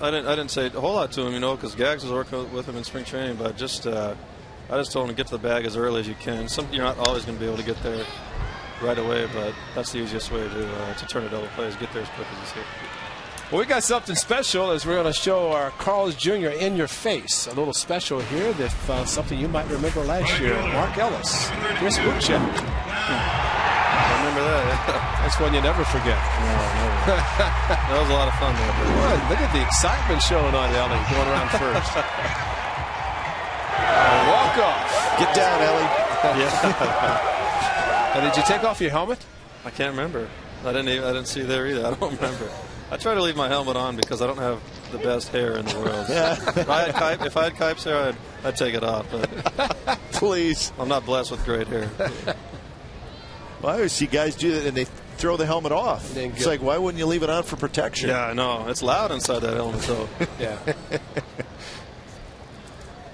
I didn't say a whole lot to him, you know, because Gags was working with him in spring training, but just I just told him to get to the bag as early as you can. You're not always going to be able to get there right away, but that's the easiest way to turn a double play is get there as quick as you see. Well, we got something special as we're going to show our Carl's Jr. In Your Face. A little special here that something you might remember last year. Mark Ellis, Chris Buchek. I remember that. That's one you never forget. No, never. That was a lot of fun. Look at the excitement showing on Ellie going around first. Walk off. Get down, Ellie. Yeah. And did you take off your helmet? I can't remember. I didn't see there either. I don't remember. I try to leave my helmet on because I don't have the best hair in the world. If I had Kipe's hair, I'd take it off. But please, I'm not blessed with great hair. Well, I always see guys do that and they throw the helmet off. It's like, why wouldn't you leave it on for protection? Yeah, I know. It's loud inside that helmet, though. Yeah.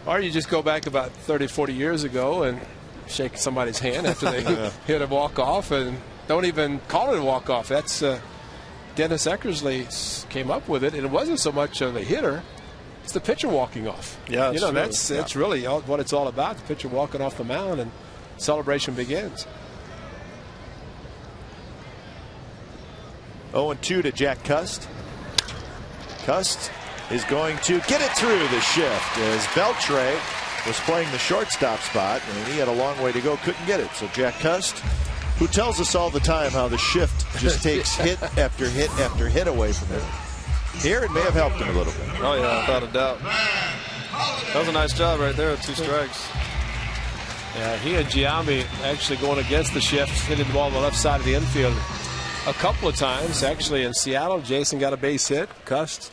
Or you just go back about 30, 40 years ago and shake somebody's hand after they hit a walk-off and don't even call it a walk-off. That's Dennis Eckersley came up with it, and it wasn't so much of a hitter. It's the pitcher walking off. Yeah, you know, that's really what it's all about, the pitcher walking off the mound, and celebration begins. 0-2 to Jack Cust. Cust is going to get it through the shift as Beltre was playing the shortstop spot, and he had a long way to go, couldn't get it. So Jack Cust, who tells us all the time how the shift just takes hit after hit after hit away from him. Here, it may have helped him a little bit. Oh, yeah, without a doubt. That was a nice job right there, 2 strikes. Yeah, he and Giambi actually going against the shift, hitting the ball on the left side of the infield a couple of times. Actually, in Seattle, Jason got a base hit. Cust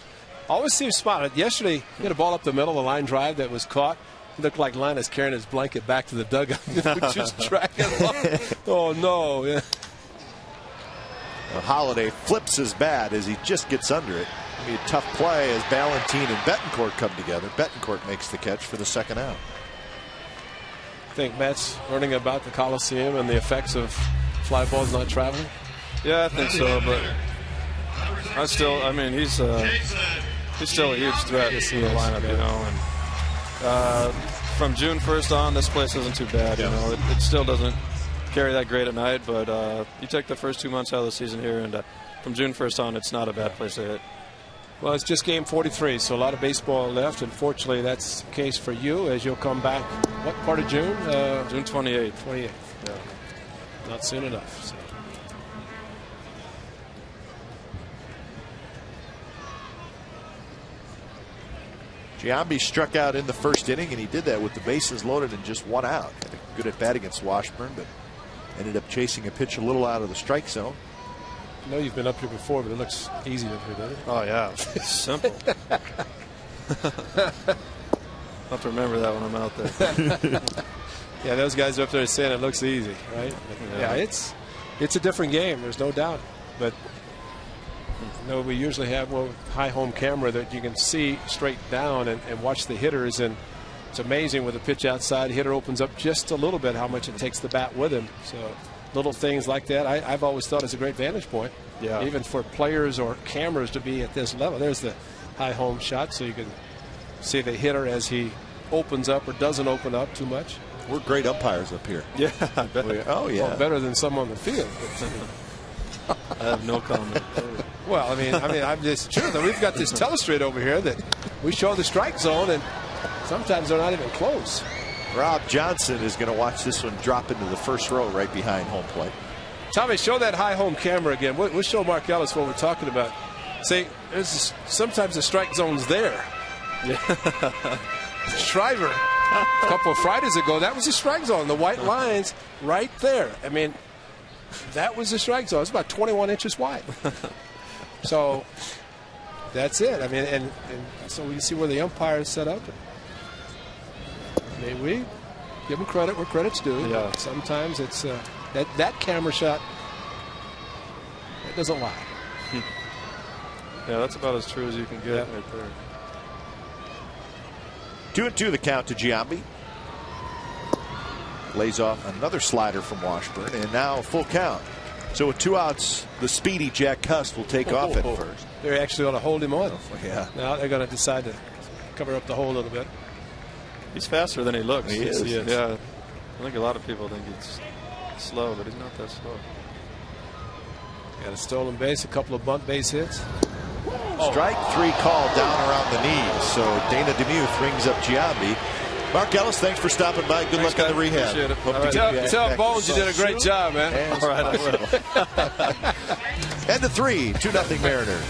always seems spotted. Yesterday, he had a ball up the middle of the line drive that was caught. It looked like Linus carrying his blanket back to the dugout. Just tracking along. Oh, no. Yeah. Holiday flips his bat as he just gets under it. It'll be a tough play as Ballantine and Betancourt come together. Betancourt makes the catch for the second out. I think Matt's learning about the Coliseum and the effects of fly balls not traveling. Yeah, I think so, but I mean, he's still a huge threat in the lineup, you know. And from June 1st on, this place isn't too bad, you know. It still doesn't carry that great at night, but you take the first 2 months out of the season here, and from June 1st on, it's not a bad place to hit. Well, it's just game 43, so a lot of baseball left. Unfortunately, that's the case for you as you'll come back. What part of June? June 28th. 28th. Yeah. Not soon enough. So. Giambi struck out in the first inning, and he did that with the bases loaded and just 1 out. Had a good at bat against Washburn, but ended up chasing a pitch a little out of the strike zone. I know you've been up here before, but it looks easy up here, doesn't it? Oh, yeah. It's simple. I'll have to remember that when I'm out there. Yeah, those guys up there saying it looks easy, right? Yeah, it's a different game. There's no doubt. But you know, we usually have a high home camera that you can see straight down and watch the hitters, and it's amazing with a pitch outside, the hitter opens up just a little bit how much it takes the bat with him. So little things like that, I've always thought is a great vantage point. Yeah. Even for players or cameras to be at this level. There's the high home shot, so you can see the hitter as he opens up or doesn't open up too much. We're great umpires up here. Yeah, I bet. Oh, yeah. Well, better than some on the field. I have no comment. Well, I mean, I'm just true that we've got this telestrate over here that we show the strike zone, and sometimes they're not even close. Rob Johnson is going to watch this one drop into the first row right behind home plate. Tommy, show that high home camera again. We'll show Mark Ellis what we're talking about. See, sometimes the strike zone's there. Yeah. Shriver, a couple of Fridays ago, that was the strike zone. The white lines right there. I mean, that was the strike zone. It's about 21 inches wide. So that's it. I mean, and so we can see where the umpire is set up. I mean, we give them credit where credit's due. Yeah. Sometimes it's that camera shot. It doesn't lie. Yeah, that's about as true as you can get right there. 2-2 the count to Giambi. Lays off another slider from Washburn, and now a full count. So with 2 outs, the speedy Jack Cust will take off at first. They're actually going to hold him on. Yeah. Now they're going to decide to cover up the hole a little bit. He's faster than he looks. He is. Yeah. I think a lot of people think he's slow, but he's not that slow. Got a stolen base, a couple of bunt base hits. Strike 3 call down around the knees. So Dana DeMuth rings up Giambi. Mark Ellis, thanks for stopping by. Good luck on the rehab. Appreciate it. Hope All to right. get you Tell back Bones you did a great job, man. And All right, I will. And the 3, 2-0 Mariners.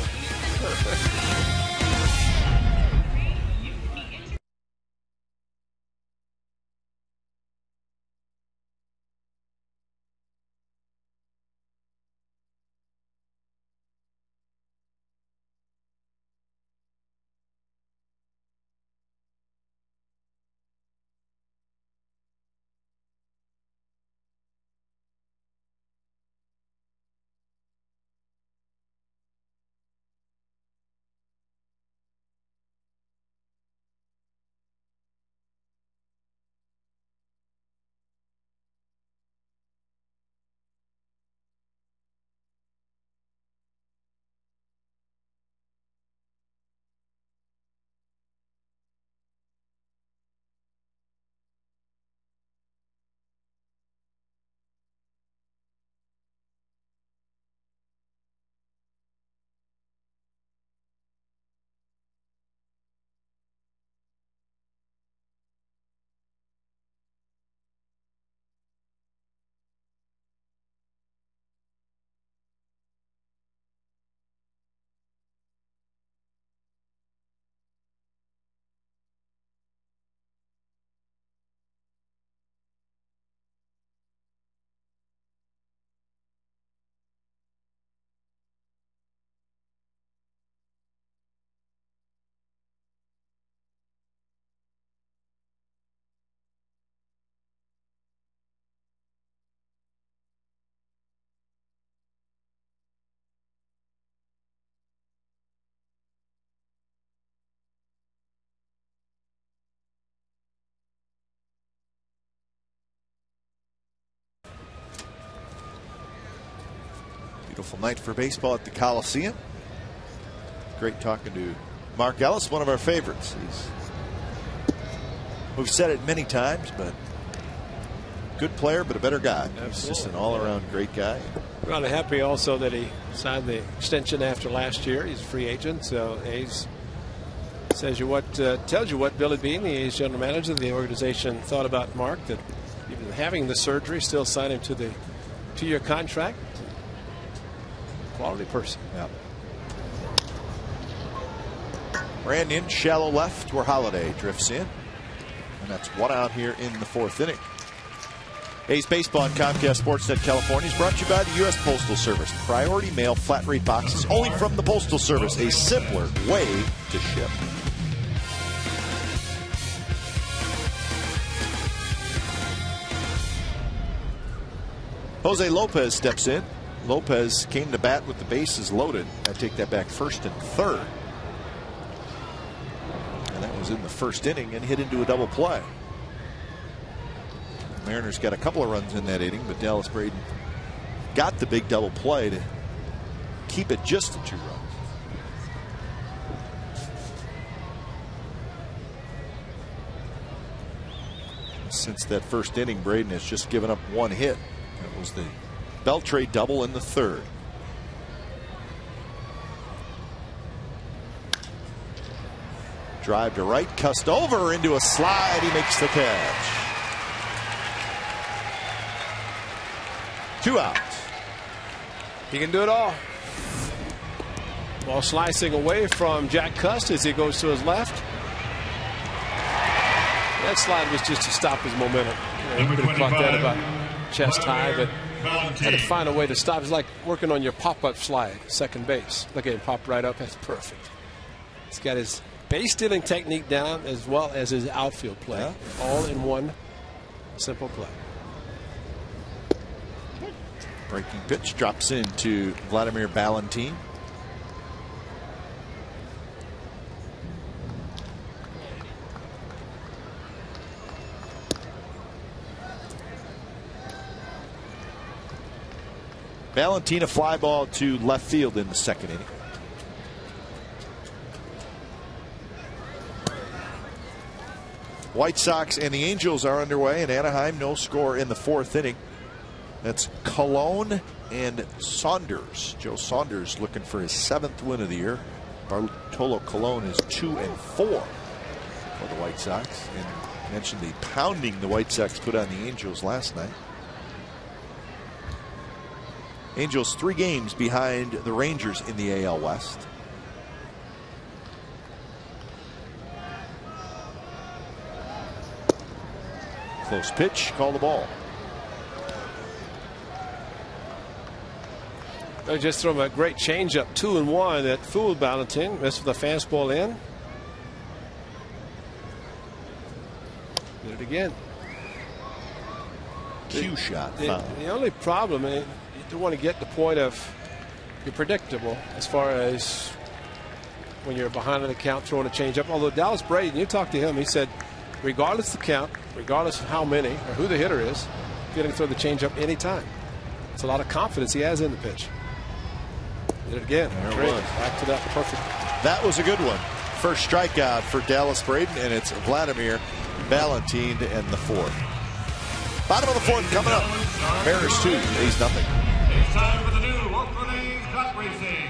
Beautiful night for baseball at the Coliseum. Great talking to Mark Ellis, one of our favorites. We've said it many times, but good player, but a better guy. He's just an all-around great guy. Rather happy also that he signed the extension after last year. He's a free agent, so A's tells you what Billy Beane, the A's general manager of the organization, thought about Mark, that even having the surgery, still signed him to the 2-year contract. Quality person. Yeah. Ran in shallow left where Holiday drifts in. And that's 1 out here in the 4th inning. A's Baseball on Comcast Sportsnet California is brought to you by the U.S. Postal Service. Priority mail flat rate boxes only from the Postal Service. A simpler way to ship. Jose Lopez steps in. Lopez came to bat with the bases loaded. I take that back, 1st and 3rd. And that was in the 1st inning and hit into a double play. The Mariners got a couple of runs in that inning, but Dallas Braden got the big double play to keep it just to 2 runs. Since that 1st inning, Braden has just given up 1 hit. That was the Beltre double in the 3rd. Drive to right, Cust over into a slide. He makes the catch. 2 outs. He can do it all. Ball slicing away from Jack Cust as he goes to his left. That slide was just to stop his momentum. You could have caught that about chest high, but had to find a way to stop. It's like working on your pop-up slide, second base. Look at him pop right up. That's perfect. He's got his base stealing technique down as well as his outfield play, all in one simple play. Breaking pitch drops into Vladimir Valentin. Valentin, a fly ball to left field in the second inning. White Sox and the Angels are underway in Anaheim. No score in the fourth inning. That's Colon and Saunders. Joe Saunders looking for his 7th win of the year. Bartolo Colon is 2-4 for the White Sox. And mentioned the pounding the White Sox put on the Angels last night. Angels 3 games behind the Rangers in the AL West. Close pitch, call the ball. They just threw him a great changeup, 2-1 that fooled Valentin. Missed with a fastball in. Did it again. Cue shot. The only problem, you don't want to get to the point of you're predictable as far as when you're behind on the count throwing a changeup. Although Dallas Braden, you talked to him, he said regardless of the count, regardless of how many or who the hitter is, you can throw the changeup anytime. It's a lot of confidence he has in the pitch. Did it again. There it was. Back to that perfect. That was a good one. First strikeout for Dallas Braden, and it's Vladimir Valentin in the 4th. Bottom of the 4th coming up. Mariners 2, A's nothing. It's time for the new Oakland A's Duck Racing.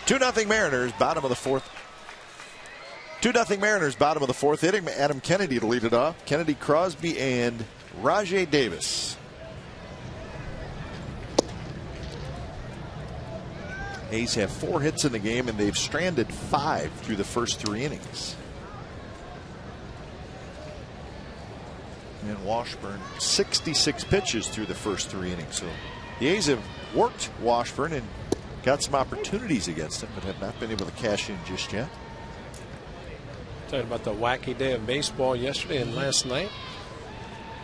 Two nothing Mariners, bottom of the 4th. 2-0 Mariners, bottom of the 4th inning. Adam Kennedy to lead it off. Kennedy, Crosby, and Rajai Davis. A's have 4 hits in the game, and they've stranded 5 through the first 3 innings. And Washburn, 66 pitches through the first 3 innings. So the A's have worked Washburn and got some opportunities against him, but have not been able to cash in just yet. Talking about the wacky day of baseball yesterday and last night.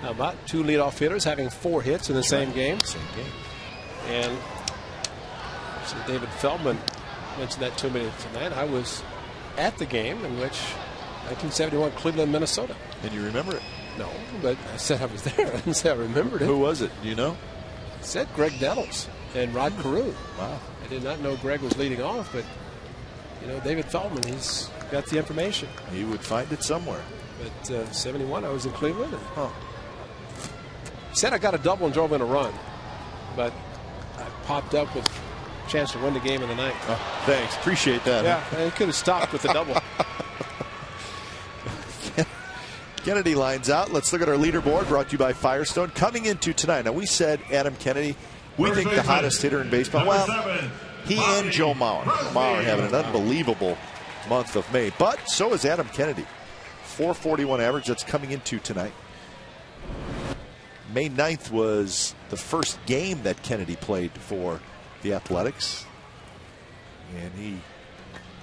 How about 2 leadoff hitters having 4 hits in the same game? Same game. And so David Feldman mentioned that to me tonight. I was at the game in which 1971 Cleveland, Minnesota. And you remember it? No, but I said I was there. I didn't say I remembered it. Who was it? Do you know? said Greg Nettles and Rod Carew. Wow. I did not know Greg was leading off, but David Feldman, he's got the information. He would find it somewhere. But 71, I was in Cleveland. And, said I got a double and drove in a run, but I popped up with a chance to win the game in the ninth. Oh, thanks, appreciate that. Yeah, he could have stopped with the double. Kennedy lines out. Let's look at our leaderboard, brought to you by Firestone. Coming into tonight, now we said Adam Kennedy, we think the hottest hitter in baseball. Well, he and Joe Mauer. Mauer having an unbelievable month of May, but so is Adam Kennedy. 441 average, that's coming into tonight. May 9th was the first game that Kennedy played for the Athletics, and he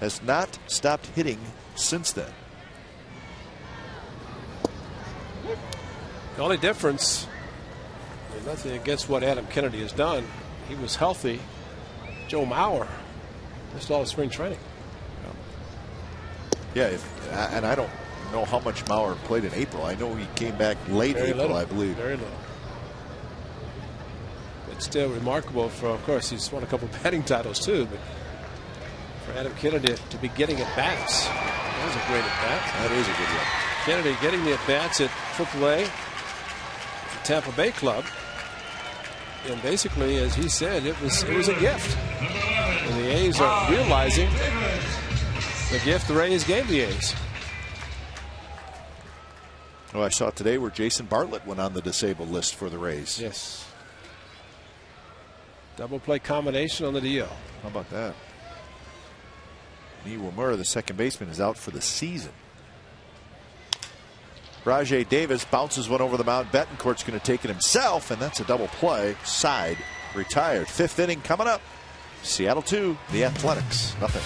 has not stopped hitting since then. The only difference, nothing against what Adam Kennedy has done, he was healthy. Joe Mauer missed all of spring training. Yeah, and I don't know how much Mauer played in April. I know he came back late Very April, little. I believe. Very little. But still remarkable for, of course, he's won a couple of batting titles too, but for Adam Kennedy to be getting at bats, that was a great at bat. That is a good one. Kennedy getting the at bats at AAA, the Tampa Bay club, and basically, as he said, it was a gift. And the A's are realizing the gift the Rays gave the A's. Oh, I saw today where Jason Bartlett went on the disabled list for the Rays. Yes. Double play combination on the DL. How about that? Niwamura, the second baseman, is out for the season. Rajai Davis bounces one over the mound. Betancourt's going to take it himself, and that's a double play. Side retired. Fifth inning coming up. Seattle 2, the Athletics, nothing.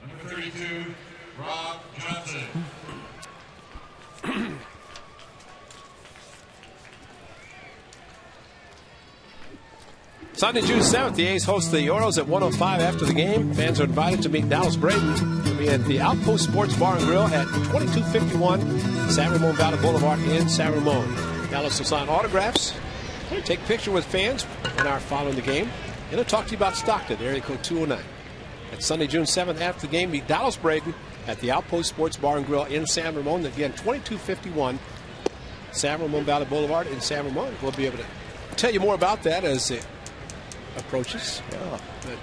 Number 32, Rob Johnson. Sunday, June 7th, the A's host the Orioles at 1:05 after the game. Fans are invited to meet Dallas Braden. We'll be at the Outpost Sports Bar and Grill at 2251 San Ramon Valley Boulevard in San Ramon. Dallas will sign autographs, take picture with fans and our following the game, and he'll talk to you about Stockton, area code 209. That's Sunday, June 7th after the game. Meet Dallas Braden at the Outpost Sports Bar and Grill in San Ramon. Again, 2251 San Ramon Valley Boulevard in San Ramon. We'll be able to tell you more about that as it approaches. Yeah. But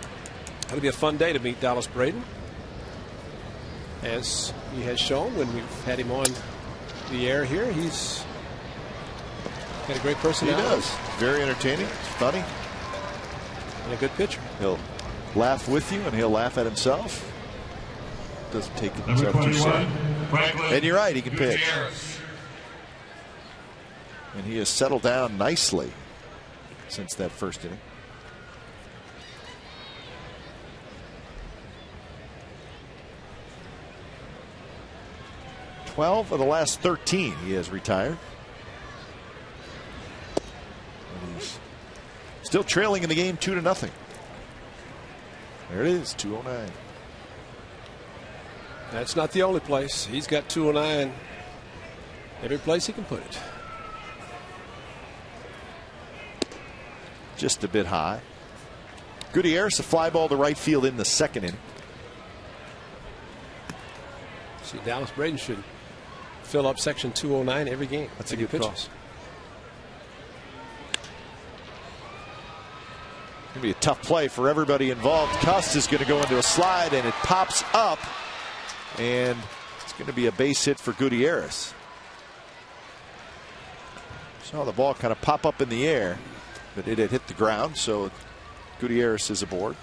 it'll be a fun day to meet Dallas Braden, as he has shown when we've had him on the air here. He's got a great personality. He does. Very entertaining. It's funny. And a good pitcher. He'll laugh with you, and he'll laugh at himself. Doesn't take Number himself too 21, seriously. Franklin. And you're right, he can pitch. Gutierrez. And he has settled down nicely since that first inning. 12 of the last 13 he has retired. And he's still trailing in the game 2-0. There it is, 209. That's not the only place. He's got 209 every place he can put it. Just a bit high. Gutierrez, a fly ball to right field in the second inning. See, Dallas Braden should fill up section 209 every game. That's a good pitch. It's going to be a tough play for everybody involved. Cust is going to go into a slide, and it pops up, and it's going to be a base hit for Gutierrez. Saw the ball kind of pop up in the air, but it had hit the ground, so Gutierrez is aboard.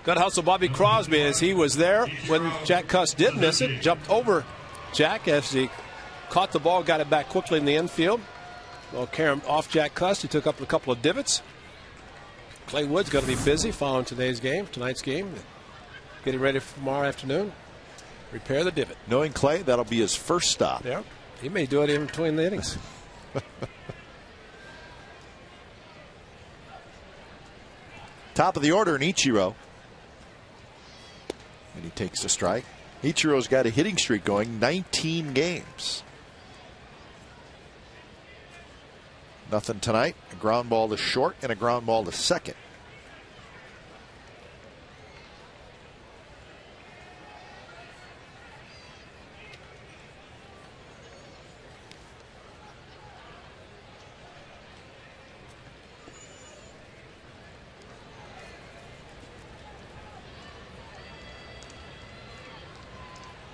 Good hustle, Bobby Crosby, as he was there when Jack Cust did miss it. Jumped over Jack as he caught the ball, got it back quickly in the infield. Well, carry him off Jack Cust. He took up a couple of divots. Clay Wood's going to be busy following tonight's game. Getting ready for tomorrow afternoon. Repair the divot. Knowing Clay, that'll be his first stop. Yeah, he may do it in between the innings. Top of the order in Ichiro. And he takes a strike. Ichiro's got a hitting streak going, 19 games. Nothing tonight. A ground ball to short and a ground ball to second.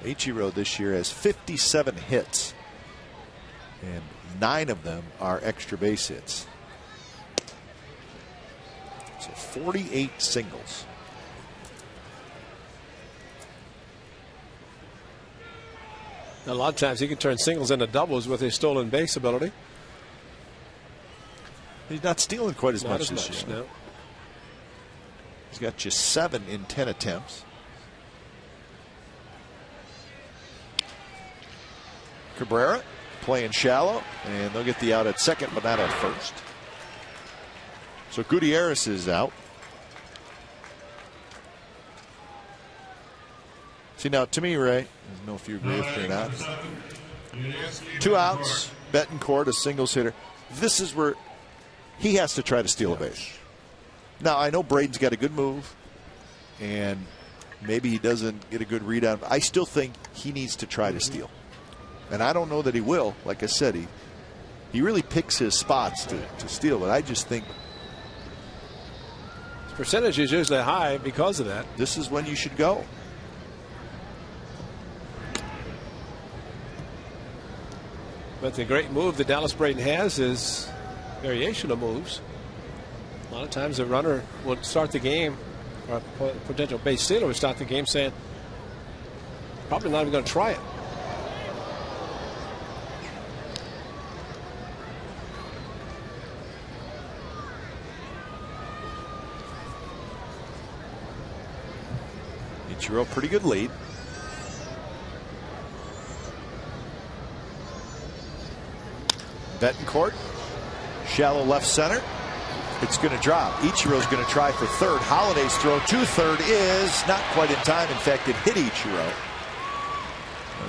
Ichiro this year has 57 hits, and 9 of them are extra base hits. So 48 singles. A lot of times he can turn singles into doubles with his stolen base ability. He's not stealing quite as much this year. No. He's got just 7 in 10 attempts. Cabrera playing shallow, and they'll get the out at second, but not at first. So Gutierrez is out. See, now to me, Ray, I don't know if you agree with me or not. 2 outs, Betancourt, a singles hitter. This is where he has to try to steal a base. Now, I know Braden's got a good move, and maybe he doesn't get a good read on. I still think he needs to try to steal. And I don't know that he will. Like I said, he really picks his spots to steal. But I just think his percentage is usually high because of that. This is when you should go. But the great move that Dallas Braden has is variation of moves. A lot of times a runner would start the game, or a potential base stealer would start the game saying, probably not even going to try it. Ichiro, pretty good lead. Betancourt, shallow left center. It's going to drop. Ichiro's going to try for third. Holiday's throw to third is not quite in time. In fact, it hit Ichiro.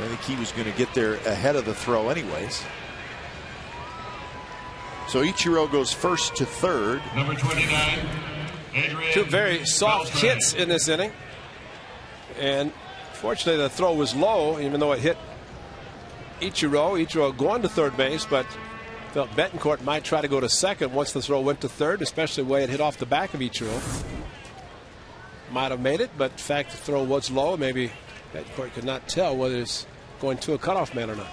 I think he was going to get there ahead of the throw anyways. So Ichiro goes first to third. Number 29, Adrian. 2 very soft hits in this inning. And fortunately, the throw was low, even though it hit Ichiro. Ichiro going to third base, but felt Betancourt might try to go to second once the throw went to third, especially the way it hit off the back of Ichiro. Might have made it, but in fact, the throw was low. Maybe Betancourt could not tell whether it's going to a cutoff man or not.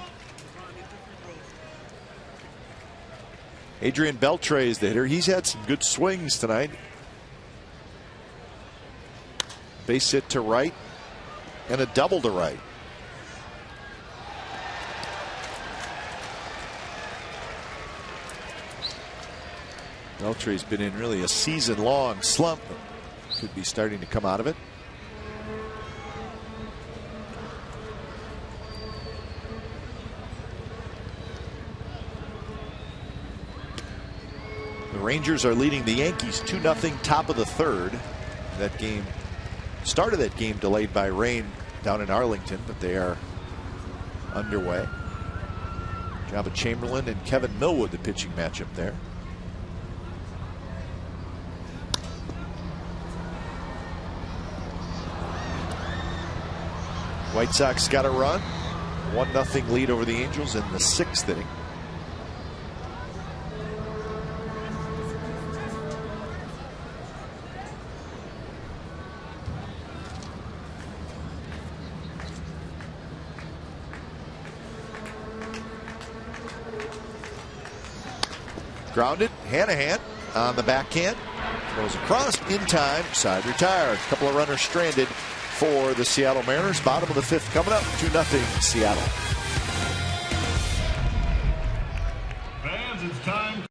Adrian Beltre is the hitter. He's had some good swings tonight. Base hit to right and a double to right. Beltre's been in really a season-long slump. Could be starting to come out of it. The Rangers are leading the Yankees 2-0, top of the third. That game, start of that game delayed by rain down in Arlington, but they are underway. Jabba Chamberlain and Kevin Millwood, the pitching matchup there. White Sox got a run. 1-0 lead over the Angels in the 6th inning. Grounded. Hanahan on the backhand. Throws across in time. Side retired. A couple of runners stranded for the Seattle Mariners. Bottom of the 5th coming up. 2-0 Seattle. Fans, it's time.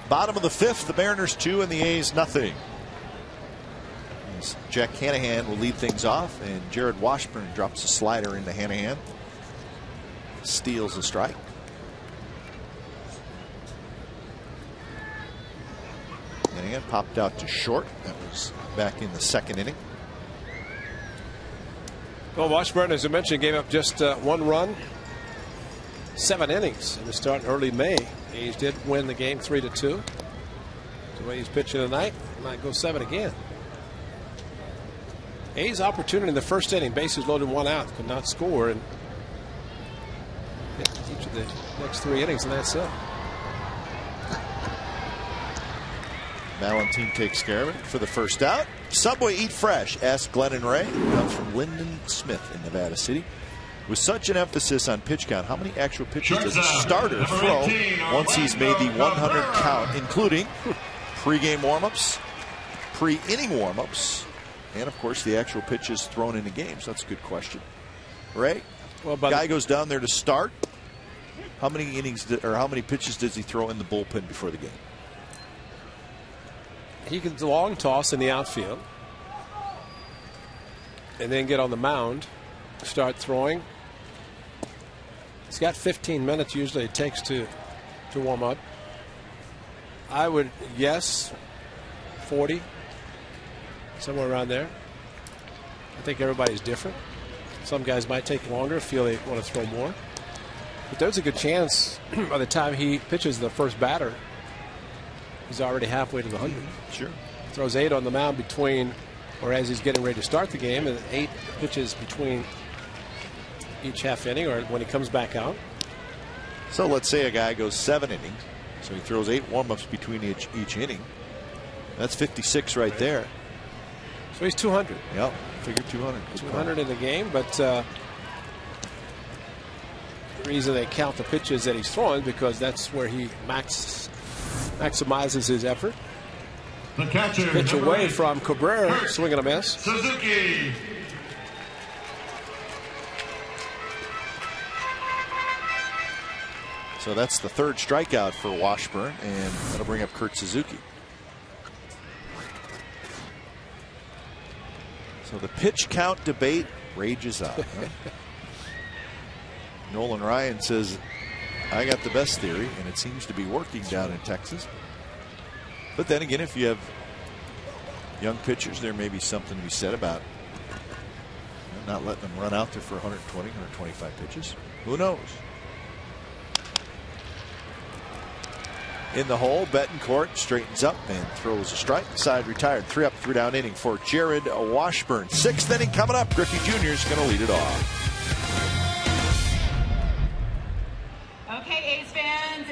Bottom of the 5th, the Mariners 2 and the A's 0. Jack Hanahan will lead things off, and Jared Washburn drops a slider into Hanahan. Steals a strike. Hanahan popped out to short. That was back in the 2nd inning. Well, Washburn, as I mentioned, gave up just 1 run, 7 innings in the start in early May. A's did win the game 3-2. The way he's pitching tonight, he might go 7 again. A's opportunity in the 1st inning, bases loaded, 1 out, could not score, and each of the next 3 innings, and that's it. Valentine takes care of it for the 1st out. Subway Eat Fresh, ask Glenn and Ray. Comes from Lyndon Smith in Nevada City. With such an emphasis on pitch count, how many actual pitches does a starter throw once he's made the 100 count, including pre-game warm-ups, pre-inning warm-ups, and of course the actual pitches thrown into games? That's a good question. Ray, well, guy goes down there to start. How many innings or how many pitches does he throw in the bullpen before the game? He can long toss in the outfield and then get on the mound, start throwing. He's got 15 minutes usually it takes to warm up. I would guess 40, somewhere around there. I think everybody's different. Some guys might take longer, feel they want to throw more. But there's a good chance by the time he pitches the first batter, he's already halfway to the 100. Sure. Throws 8 on the mound between, or as he's getting ready to start the game, and 8 pitches between each half inning or when he comes back out. So let's say a guy goes 7 innings, so he throws 8 warm-ups between each inning. That's 56 right there. So he's 200. Yep, figure 200. 200 in the game, but the reason they count the pitches that he's throwing because that's where he maxes maximizes his effort. The catcher, Pitch number away 8, from Cabrera, Kurt swing and a miss. Suzuki. So that's the third strikeout for Washburn, and that'll bring up Kurt Suzuki. So the pitch count debate rages on. Huh? Nolan Ryan says, I got the best theory, and it seems to be working down in Texas. But then again, if you have young pitchers, there may be something to be said about not letting them run out there for 120, 125 pitches. Who knows? In the hole, Betancourt straightens up and throws a strike. Side retired. 3 up, 3 down inning for Jared Washburn. 6th inning coming up. Griffey Jr. is going to lead it off. Okay, A's fans.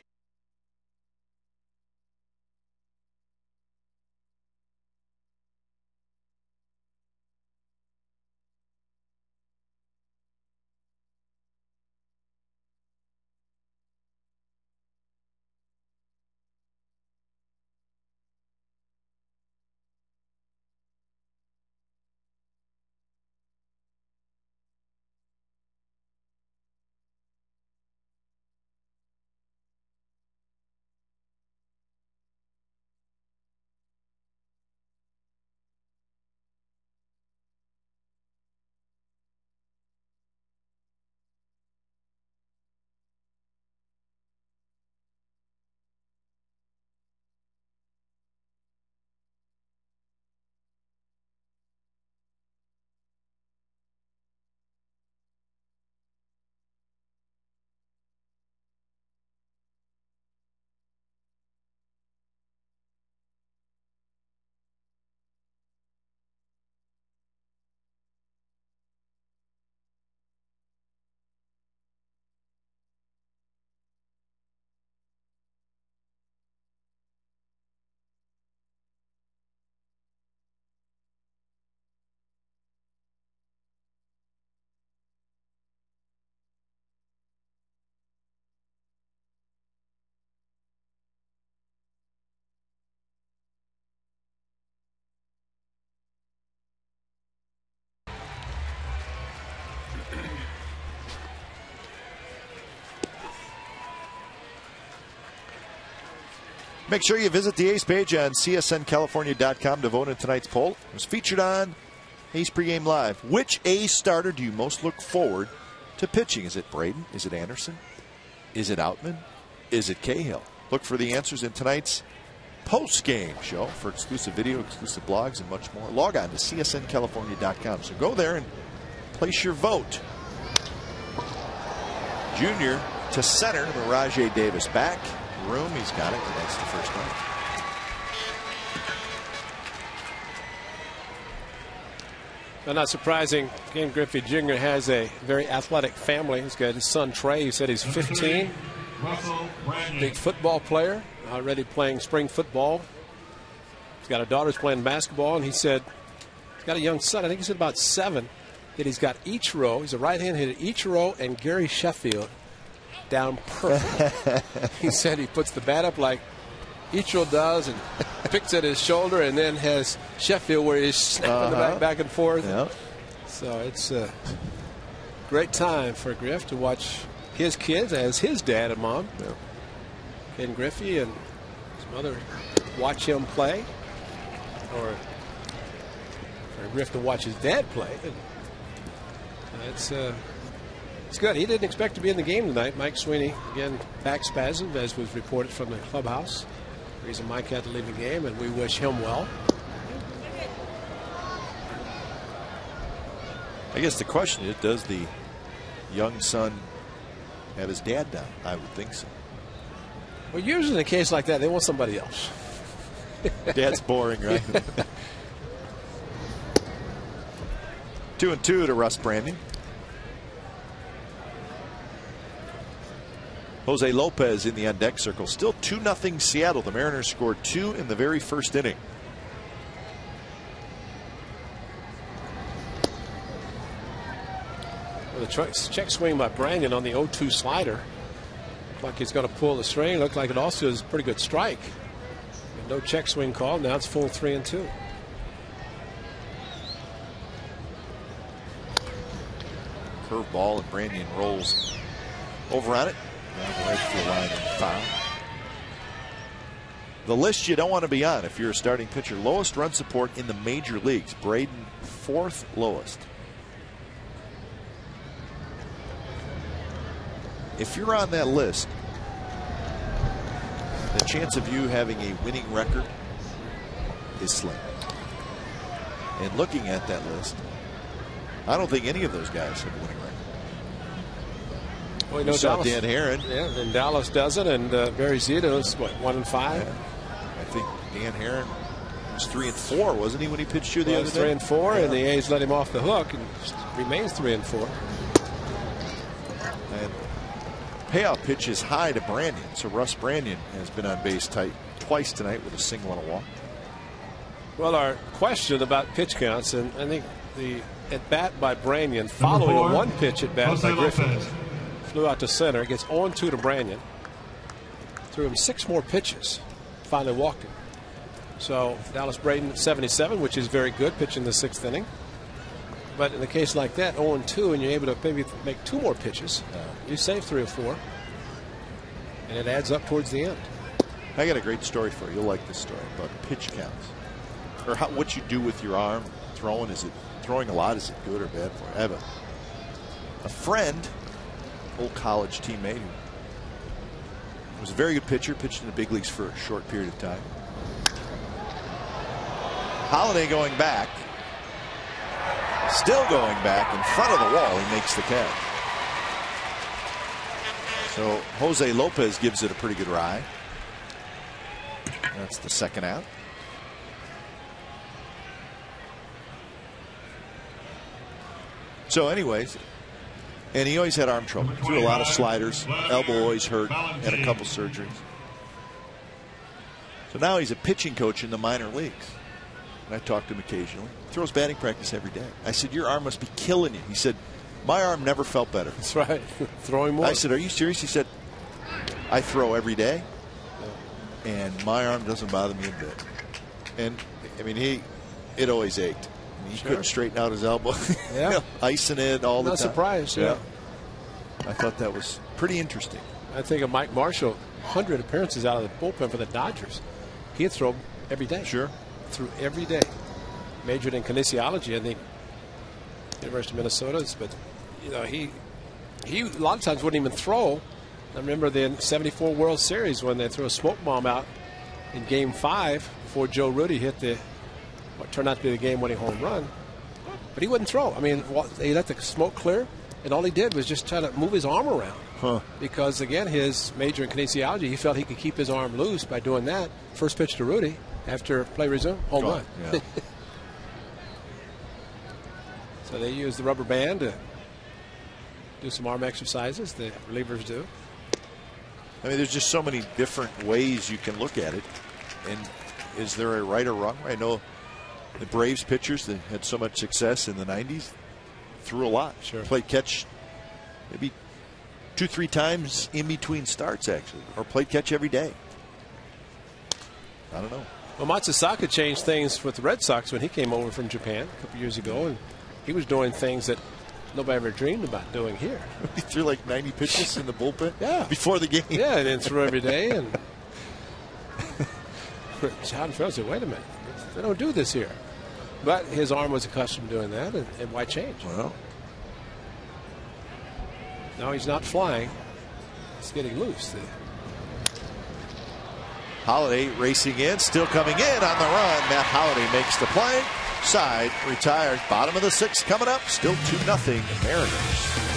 Make sure you visit the A's page on csncalifornia.com to vote in tonight's poll. It was featured on A's Pregame Live. Which A's starter do you most look forward to pitching? Is it Braden? Is it Anderson? Is it Outman? Is it Cahill? Look for the answers in tonight's post-game show. For exclusive video, exclusive blogs, and much more, log on to csncalifornia.com. So go there and place your vote. Junior to center, but Rajay Davis back. Room, he's got it. That's the first one. Well, not surprising, Ken Griffey Jr. has a very athletic family. He's got his son Trey. He said he's 15. Big football player, already playing spring football. He's got a daughter who's playing basketball, and he said he's got a young son. I think he said about 7. That he's got Ichiro. He's a right-hand hitter. Ichiro and Gary Sheffield down perfect. He said he puts the bat up like Ichiro does and picks at his shoulder, and then has Sheffield where he's snapping the back and forth. Yep. So it's a great time for Griff to watch his kids as his dad and mom, Ken Griffey, and his mother watch him play, or for Griff to watch his dad play. And it's good. He didn't expect to be in the game tonight. Mike Sweeney, again, back spasm, as was reported from the clubhouse. The reason Mike had to leave the game, and we wish him well. I guess the question is, does the young son have his dad down? I would think so. Well, usually in a case like that, they want somebody else. Dad's boring, right? 2-2 to Russ Brandon. Jose Lopez in the on-deck circle. Still 2-0 Seattle. The Mariners scored 2 in the very first inning. Well, the check swing by Brandon on the 0-2 slider. Looked like he's going to pull the string. Looked like it also is a pretty good strike. No check swing call. Now it's full 3-2. Curveball, and Branyan rolls over on it. Down the right field line and foul. The list you don't want to be on if you're a starting pitcher. Lowest run support in the major leagues. Braden, 4th lowest. If you're on that list, the chance of you having a winning record is slim. And looking at that list, I don't think any of those guys have a winning record. Well, you know, saw Dallas, Dan Herron. Yeah, and Dallas doesn't, and Barry Zito's what, 1-5. Yeah. I think Dan Herron was 3-4, wasn't he, when he pitched you the other day? 3-4, and the A's let him off the hook, and remains 3-4. And payoff pitch is high to Branyan, so Russ Branyan has been on base tight twice tonight with a single and a walk. Well, our question about pitch counts, and I think the at bat by Branyan following a 1-pitch at bat by Griffin. Flew out to center, gets 0-2 to Branyan. Threw him 6 more pitches, finally walked him. So Dallas Braden at 77, which is very good, pitching the 6th inning. But in a case like that, 0-2, and you're able to maybe make 2 more pitches, you save 3 or 4, and it adds up towards the end. I got a great story for you. You'll like this story about pitch counts, or what you do with your arm throwing. Is it throwing a lot? Is it good or bad for you? I have a friend, old college teammate, who was a very good pitcher, pitched in the big leagues for a short period of time. Holiday going back, still going back in front of the wall. He makes the catch. So Jose Lopez gives it a pretty good ride. That's the 2nd out. So anyways, and he always had arm trouble. Threw a lot of sliders. Elbow always hurt. Had a couple surgeries. So now he's a pitching coach in the minor leagues. And I talk to him occasionally. He throws batting practice every day. I said, your arm must be killing you. He said, my arm never felt better. That's right. Throwing more. I said, are you serious? He said, I throw every day, and my arm doesn't bother me a bit. And I mean, it always ached. He couldn't straighten out his elbow. Yeah. You know, icing it all the time. Not surprised. Yeah. I thought that was pretty interesting. I think of Mike Marshall, 100 appearances out of the bullpen for the Dodgers. He'd throw every day. Sure. Threw every day. Majored in kinesiology, I think, University of Minnesota. But you know, he a lot of times wouldn't even throw. I remember the '74 World Series when they threw a smoke bomb out in Game 5 before Joe Rudy hit what turned out to be the game-winning home run. But he wouldn't throw. I mean, he let the smoke clear, and all he did was just try to move his arm around. Because, again, his major in kinesiology, he felt he could keep his arm loose by doing that. First pitch to Rudy after play resumed, home run. Yeah. So they use the rubber band to do some arm exercises. The relievers do. I mean, there's just so many different ways you can look at it. And is there a right or wrong way? I know the Braves pitchers that had so much success in the 90s threw a lot. Sure. Played catch maybe 2-3 times in between starts, actually, or played catch every day. I don't know. Well, Matsusaka changed things with the Red Sox when he came over from Japan a couple years ago, and he was doing things that nobody ever dreamed about doing here. He threw like 90 pitches in the bullpen before the game. Yeah, and then threw every day. And John Farrell said, wait a minute, they don't do this here. But his arm was accustomed to doing that, and why change? Well, now he's not flying. He's getting loose. Holiday racing in, still coming in on the run. Matt Holiday makes the play. Side retired. Bottom of the 6th coming up. Still 2-0 Mariners.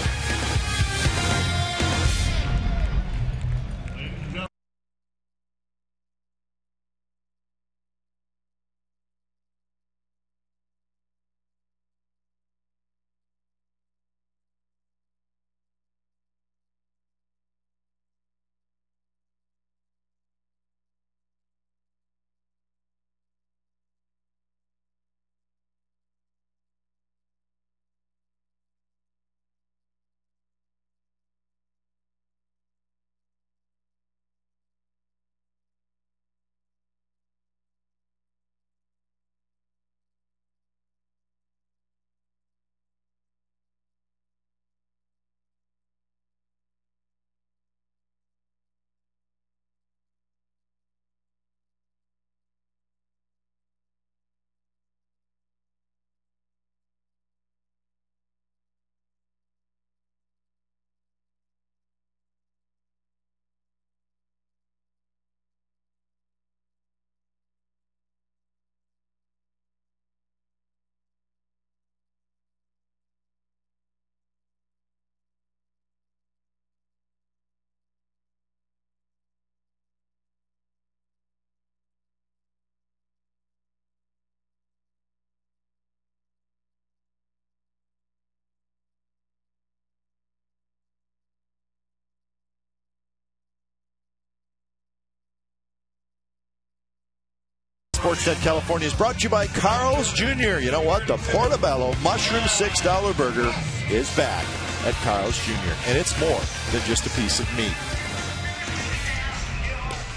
Sportsnet California is brought to you by Carl's Jr. You know what? The Portobello Mushroom $6 Burger is back at Carl's Jr. And it's more than just a piece of meat.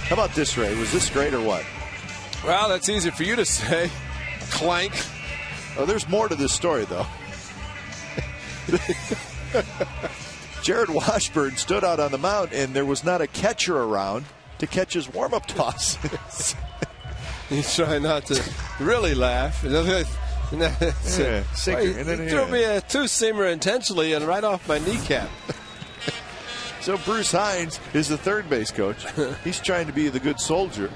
How about this, Ray? Was this great or what? Well, that's easy for you to say. Clank. Oh, there's more to this story, though. Jared Washburn stood out on the mound, and there was not a catcher around to catch his warm-up toss. He's trying not to really laugh. He threw me a two-seamer intentionally and right off my kneecap. So Bruce Hines is the third base coach. He's trying to be the good soldier.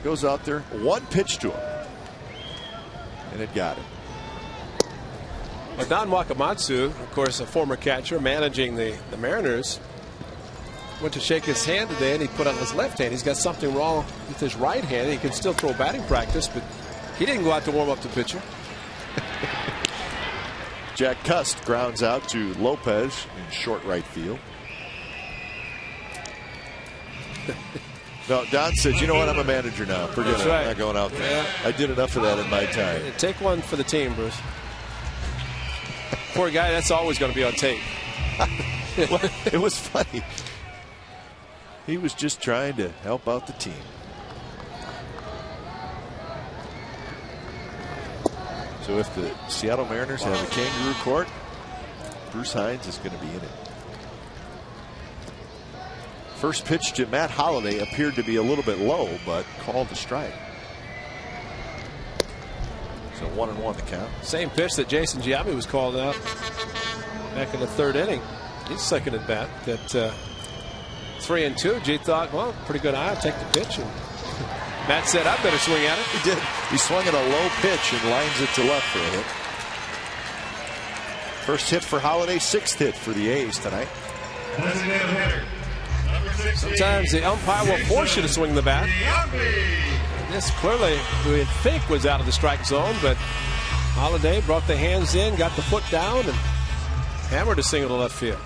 Goes out there, one pitch to him, and it got him. Well, Don Wakamatsu, of course, a former catcher managing the Mariners, went to shake his hand today, and he put on his left hand. He's got something wrong with his right hand. He can still throw batting practice, but he didn't go out to warm up the pitcher. Jack Cust grounds out to Lopez in short right field. No, Don said, you know what, I'm a manager now. Forget it. I'm not going out there. Yeah. I did enough of that in my time. Take one for the team, Bruce. Poor guy, that's always going to be on tape. Well, it was funny. He was just trying to help out the team. So if the Seattle Mariners have a kangaroo court, Bruce Hines is going to be in it. First pitch to Matt Holliday appeared to be a little bit low, but called a strike. So 1-1 the count. Same pitch that Jason Giambi was called out back in the third inning. He's second at bat. That 3-2. G thought, well, pretty good eye. I'll take the pitch. And Matt said, I better swing at it. He did. He swung at a low pitch and lines it to left for a hit. First hit for Holliday, sixth hit for the A's tonight. Sometimes the umpire will force you to swing the bat. This clearly, we think, was out of the strike zone, but Holliday brought the hands in, got the foot down, and hammered a single to left field.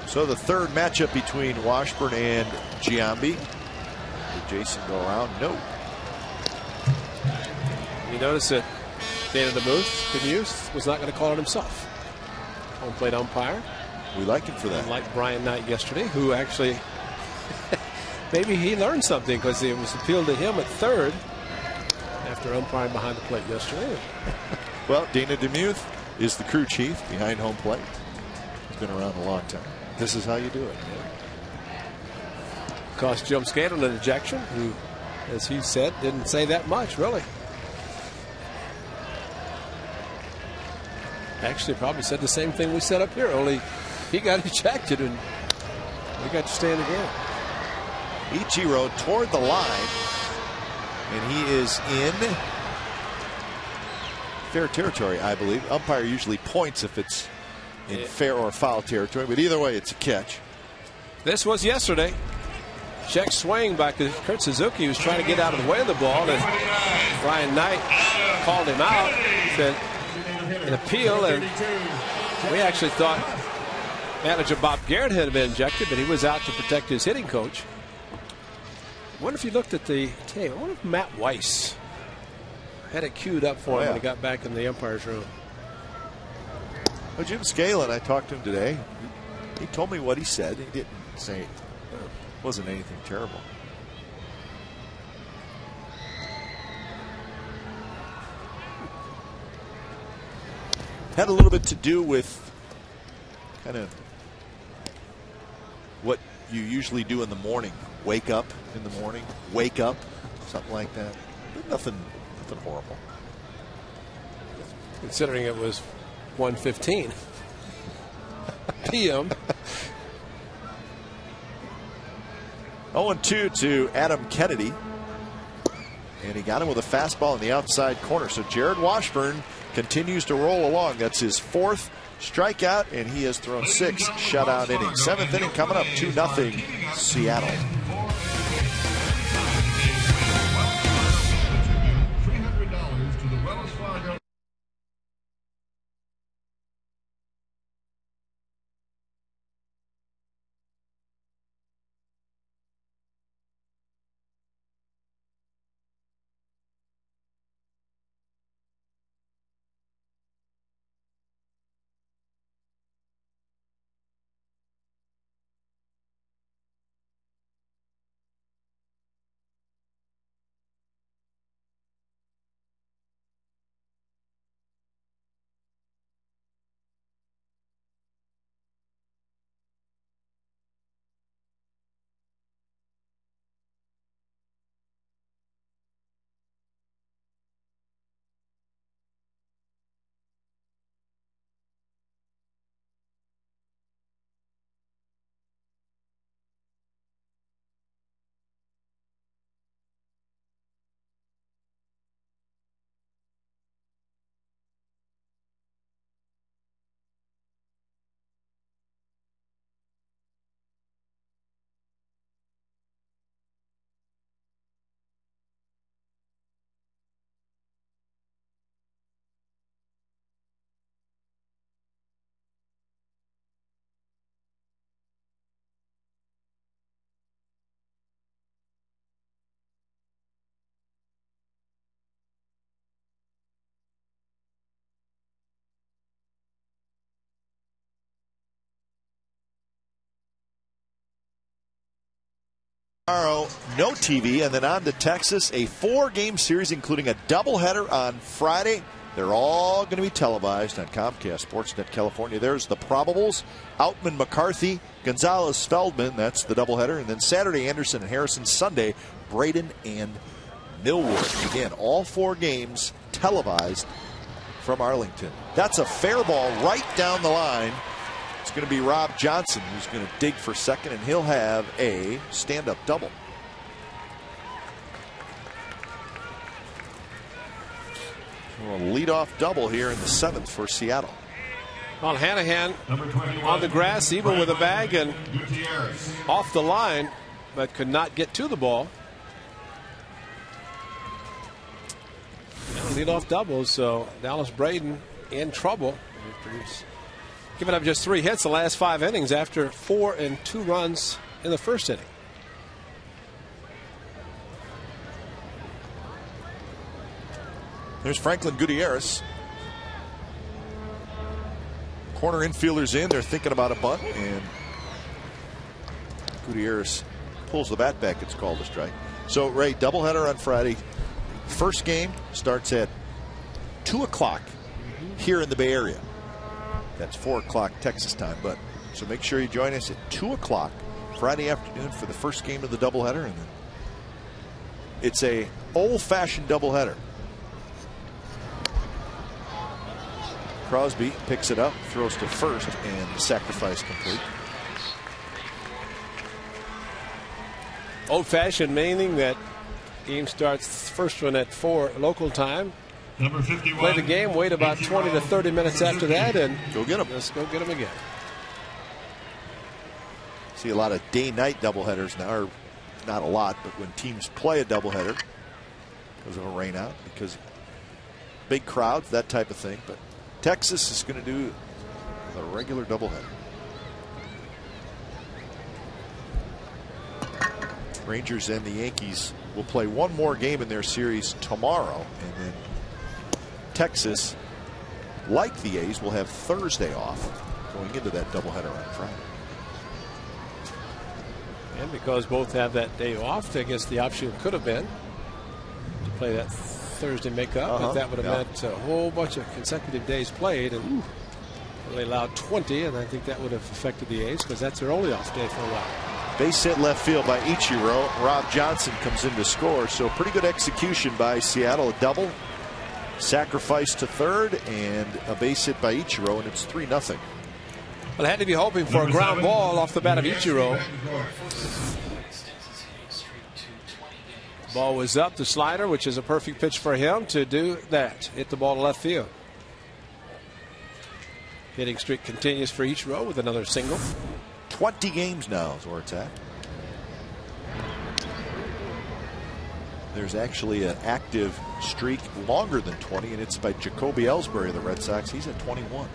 So the third matchup between Washburn and Giambi. Did Jason go around? No. You notice that Dana DeMuth was not going to call it himself. Home plate umpire. We like him for that. Unlike Brian Knight yesterday, who actually maybe he learned something because it was appealed to him at third after umpiring behind the plate yesterday. Well, Dana DeMuth is the crew chief behind home plate. He's been around a long time. This is how you do it. Cost Jim Scandal an ejection, who, as he said, didn't say that much, really. Actually, probably said the same thing we said up here, only he got ejected and we got to stand again. Ichiro toward the line, and he is in fair territory, I believe. Umpire usually points if it's in fair or foul territory, but either way, it's a catch. This was yesterday. Check swing by Kurt Suzuki, who was trying to get out of the way of the ball, and Brian Knight called him out, said an appeal, and we actually thought manager Bob Garrett had been ejected, but he was out to protect his hitting coach. I wonder if you looked at the tape. I wonder if Matt Weiss had it queued up for him when he got back in the umpire's room. Well, Jim Scalan, I talked to him today. He told me what he said. He didn't say it wasn't anything terrible. Had a little bit to do with kind of what you usually do in the morning. Wake up in the morning, wake up, something like that. But nothing horrible. Considering it was 1:15 p.m. 0-2 to Adam Kennedy. And he got him with a fastball in the outside corner. So Jared Washburn continues to roll along. That's his fourth strikeout, and he has thrown 6 shutout innings. 7th inning coming up, 2-0 Seattle. Tomorrow, no TV, and then on to Texas, a 4-game series, including a doubleheader on Friday. They're all going to be televised on Comcast Sportsnet California. There's the probables: Outman, McCarthy, Gonzalez, Feldman. That's the doubleheader. And then Saturday, Anderson and Harrison. Sunday, Braden and Millwood. Again, all 4 games televised from Arlington. That's a fair ball right down the line. It's going to be Rob Johnson who's going to dig for second, and he'll have a stand-up double. A leadoff double here in the 7th for Seattle. Well, Hanahan on the grass, even with a bag and off the line, but could not get to the ball. Leadoff doubles, so Dallas Braden in trouble. Giving up just 3 hits the last 5 innings after 4 and 2 runs in the first inning. There's Franklin Gutierrez. Corner infielders in. They're thinking about a bunt, and Gutierrez pulls the bat back. It's called a strike. So, Ray, doubleheader on Friday. First game starts at 2 o'clock here in the Bay Area. That's 4 o'clock Texas time. But so make sure you join us at 2 o'clock Friday afternoon for the first game of the doubleheader. And then it's a old-fashioned doubleheader. Crosby picks it up, throws to first, and the sacrifice complete. Old-fashioned, meaning that game starts first one at 4 local time. Number 51. Play the game, wait about 20 to 30 minutes after that, and go get them. Let's go get them again. See a lot of day-night doubleheaders now, or not a lot, but when teams play a doubleheader because of a rain out, because big crowds, that type of thing. But Texas is going to do a regular doubleheader. Rangers and the Yankees will play one more game in their series tomorrow, and then Texas, like the A's, will have Thursday off going into that doubleheader on Friday. And because both have that day off, I guess the option could have been to play that Thursday makeup, but that would have meant a whole bunch of consecutive days played, and they allowed 20, and I think that would have affected the A's because that's their only off day for a while. Base hit left field by Ichiro. Rob Johnson comes in to score, so pretty good execution by Seattle. A double, sacrifice to third, and a base hit by Ichiro, and it's 3-0. Well, I had to be hoping for a ground ball off the bat of Ichiro. Ball was up, the slider, which is a perfect pitch for him to do that. Hit the ball to left field. Hitting streak continues for Ichiro with another single. 20 games now is where it's at. There's actually an active streak longer than 20, and it's by Jacoby Ellsbury of the Red Sox. He's at 21.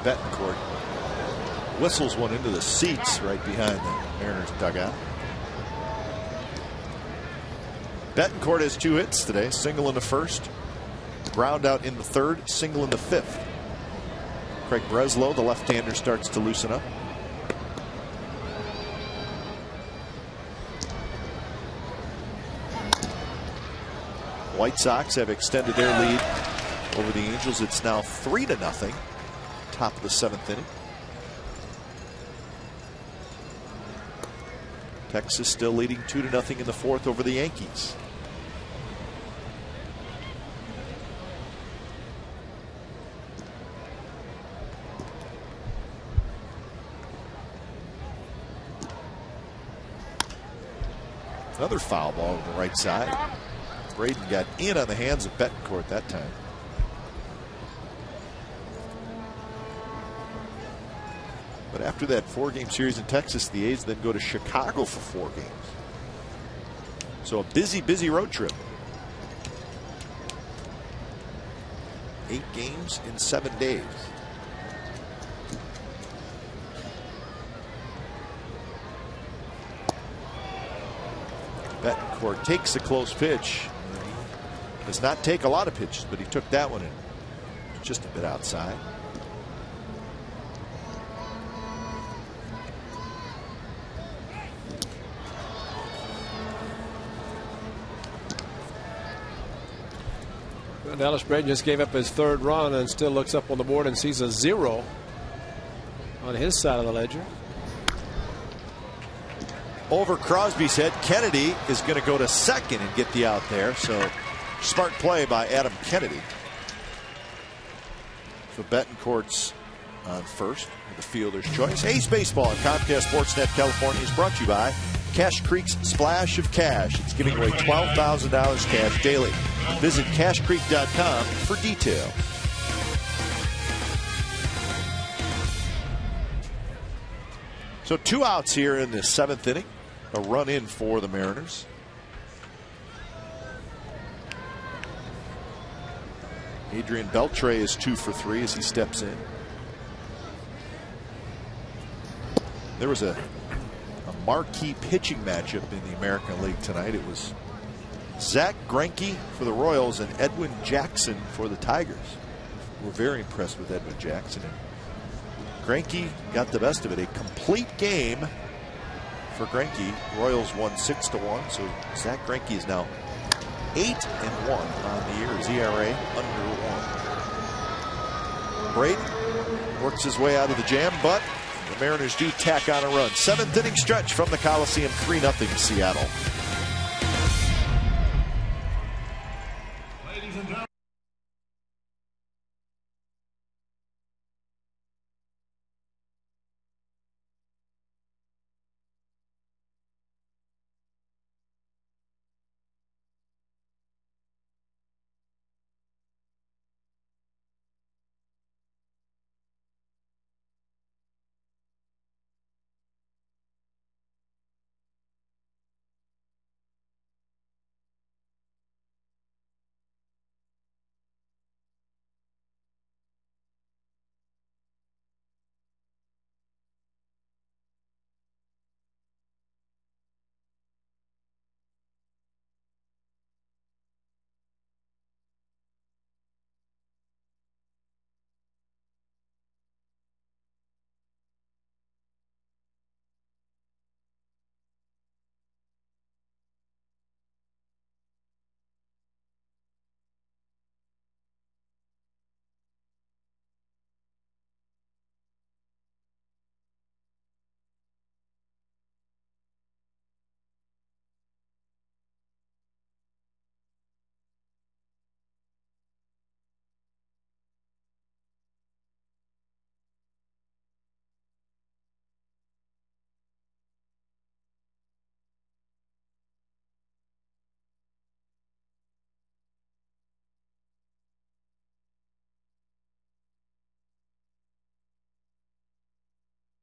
Betancourt whistles one into the seats right behind the Mariners dugout. Betancourt has 2 hits today, single in the first, ground out in the third, single in the fifth. Craig Breslow, the left-hander, starts to loosen up. White Sox have extended their lead over the Angels. It's now 3-0. Top of the 7th inning. Texas still leading 2-0 in the 4th over the Yankees. Another foul ball on the right side. Braden got in on the hands of Betancourt that time. But after that 4-game series in Texas, the A's then go to Chicago for 4 games. So a busy road trip. 8 games in 7 days. Betancourt takes a close pitch. Does not take a lot of pitches, but he took that one and just a bit outside. Ellis Braden just gave up his third run and still looks up on the board and sees a 0 on his side of the ledger. Over Crosby's head, Kennedy is going to go to second and get the out there. So smart play by Adam Kennedy. So Betancourt's on first with the fielder's choice. A's Baseball on Comcast Sportsnet California is brought to you by Cache Creek's Splash of Cash. It's giving away $12,000 cash daily. Visit cashcreek.com for details. So 2 outs here in the 7th inning. A run in for the Mariners. Adrian Beltre is 2 for 3 as he steps in. There was a marquee pitching matchup in the American League tonight. It was Zach Greinke for the Royals and Edwin Jackson for the Tigers. We're very impressed with Edwin Jackson. And Greinke got the best of it. A complete game for Greinke. Royals won 6-1. So Zach Greinke is now 8-1 on the year. His ERA under 1. Braden works his way out of the jam, but the Mariners do tack on a run. 7th inning stretch from the Coliseum, 3-0 Seattle. Ladies and gentlemen.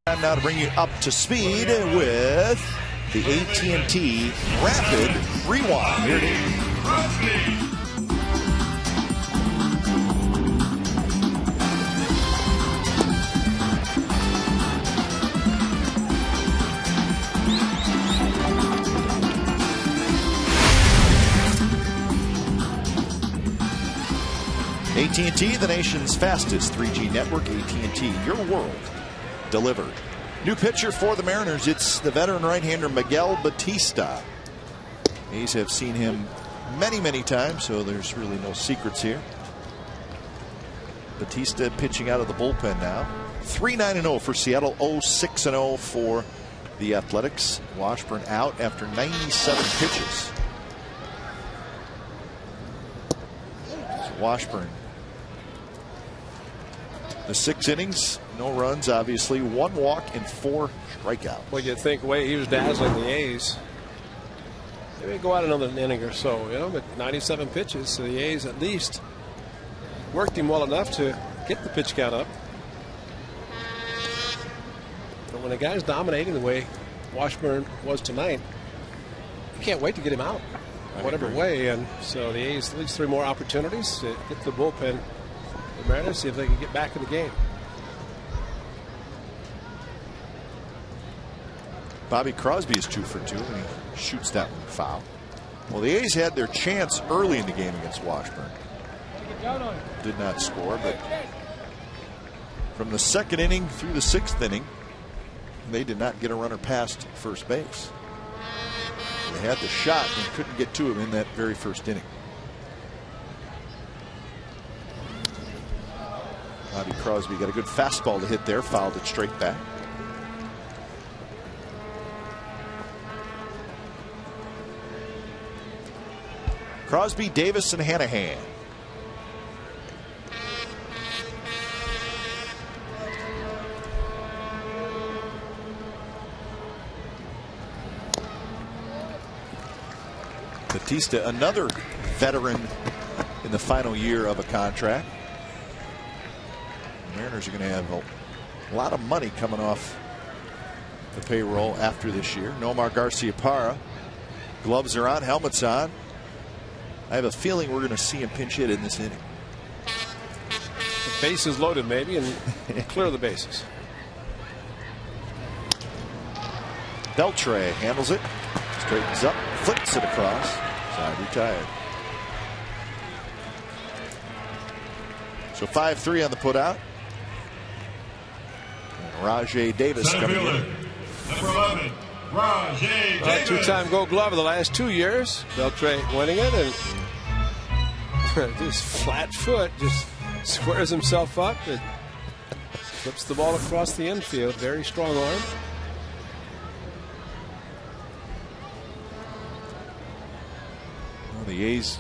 Time now to bring you up to speed with the AT&T Rapid Rewind. Here it is. AT&T, the nation's fastest 3G network. AT&T, your world delivered. New pitcher for the Mariners. It's the veteran right-hander Miguel Batista. A's have seen him many times, so there's really no secrets here. Batista pitching out of the bullpen now. 3-9-0 for Seattle, 0-6-0 for the Athletics. Washburn out after 97 pitches. So Washburn, the 6 innings, no runs, obviously, 1 walk and 4 strikeouts. Well, you think the way he was dazzling the A's, maybe go out another inning or so, you know, but 97 pitches, so the A's at least worked him well enough to get the pitch count up. But when a guy's dominating the way Washburn was tonight, you can't wait to get him out, whatever way. And so the A's at least 3 more opportunities to get the bullpen. The Mariners, see if they can get back in the game. Bobby Crosby is 2 for 2, and he shoots that one foul. Well, the A's had their chance early in the game against Washburn. did not score, but from the 2nd inning through the 6th inning, they did not get a runner past first base. They had the shot and couldn't get to him in that very 1st inning. Bobby Crosby got a good fastball to hit there, fouled it straight back. Crosby, Davis, and Hanahan. Batista, another veteran in the final year of a contract. The Mariners are going to have a lot of money coming off the payroll after this year. Nomar Garciaparra, gloves are on, helmets on. I have a feeling we're going to see him pinch hit in this inning. The bases loaded, maybe, and clear the bases. Beltre handles it, straightens up, flips it across. Side retired. So 5-3 on the putout. And Rajay Davis coming in. Number 11, Rajay Davis. Two-time Gold Glover the last 2 years. Beltre winning it, and just flat foot, just squares himself up and flips the ball across the infield. Very strong arm. The A's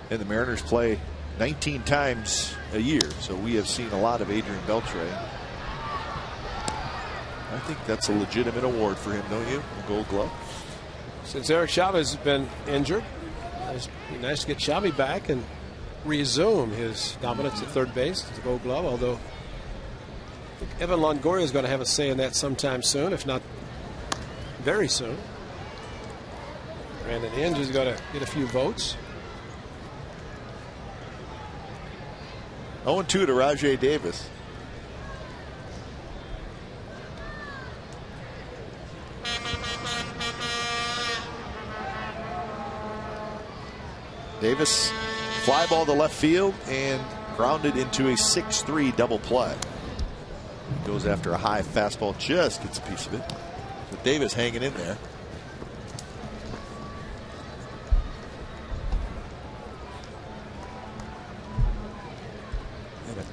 and the Mariners play 19 times a year, so we have seen a lot of Adrian Beltre. I think that's a legitimate award for him, don't you? A Gold Glove. Since Eric Chavez has been injured, it's nice to get Chavez back and resume his dominance at third base as a Gold Glove, although I think Evan Longoria is going to have a say in that sometime soon, if not very soon. Brandon Inge is going to get a few votes. 0-2 to Rajay Davis. Davis fly ball to left field and grounded into a 6-3 double play. Goes after a high fastball, just gets a piece of it. So Davis hanging in there.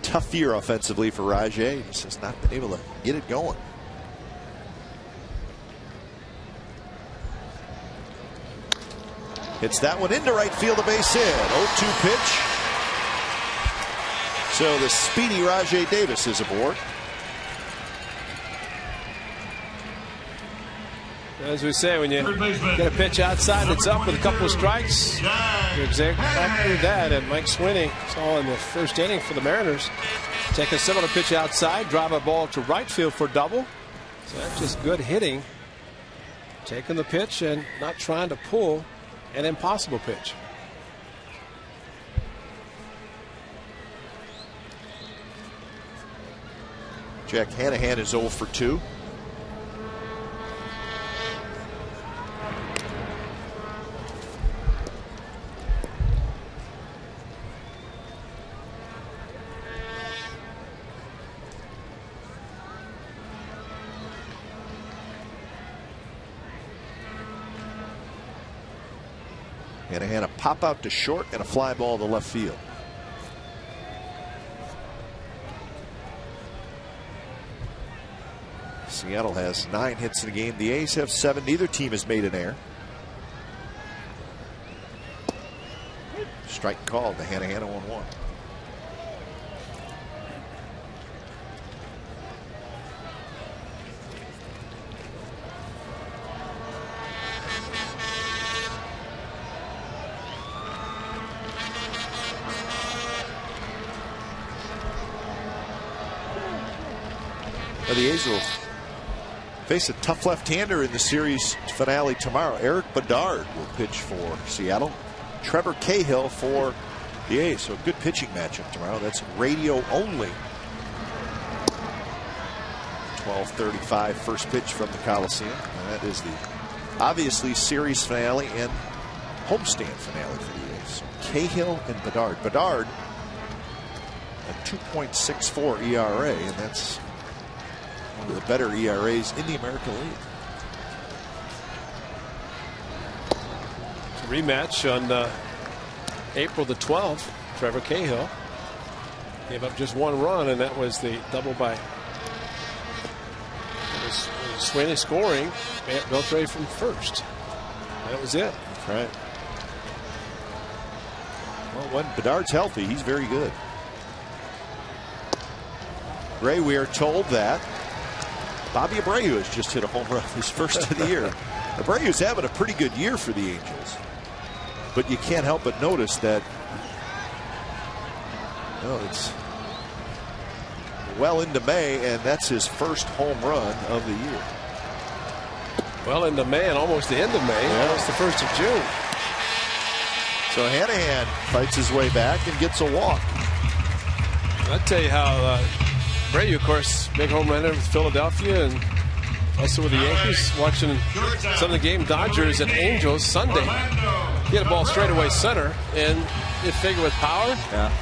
Tough year offensively for Rajay. He's just not been able to get it going. Hits that one into right field, a base hit. 0-2 pitch. So the speedy Rajay Davis is aboard. As we say, when you get a pitch outside that's up with a couple of strikes, you're exactly that. And Mike Sweeney saw in the 1st inning for the Mariners take a similar pitch outside, drive a ball to right field for double. So that's just good hitting. Taking the pitch and not trying to pull an impossible pitch. Jack Hanahan is 0 for 2. Hanahan a pop out to short and a fly ball to left field. Seattle has 9 hits in the game. The A's have 7. Neither team has made an error. Strike called to Hanahan 1-1. The A's will face a tough left-hander in the series finale tomorrow. Eric Bedard will pitch for Seattle. Trevor Cahill for the A's. So a good pitching matchup tomorrow. That's radio only. 12:35 first pitch from the Coliseum. And that is the obviously series finale and homestand finale for the A's. So Cahill and Bedard. Bedard a 2.64 ERA, and that's one of the better ERAs in the American League. Rematch on April the 12th. Trevor Cahill gave up just 1 run, and that was the double by Sweeney scoring. Beltre from first. That was it. That's right. Well, when Bedard's healthy, he's very good. Ray, we are told that Bobby Abreu has just hit a home run his first of the year. Abreu's having a pretty good year for the Angels. But you can't help but notice that it's well into May, and that's his first home run of the year. Well into May and almost the end of May. Yeah. It's the 1st of June. So Hanahan fights his way back and gets a walk. I'll tell you how Abreu, of course, big home runner with Philadelphia and also with the Yankees. Watching some of the game, Dodgers and Angels Sunday. He had a ball straight away center, and you figure with power, thought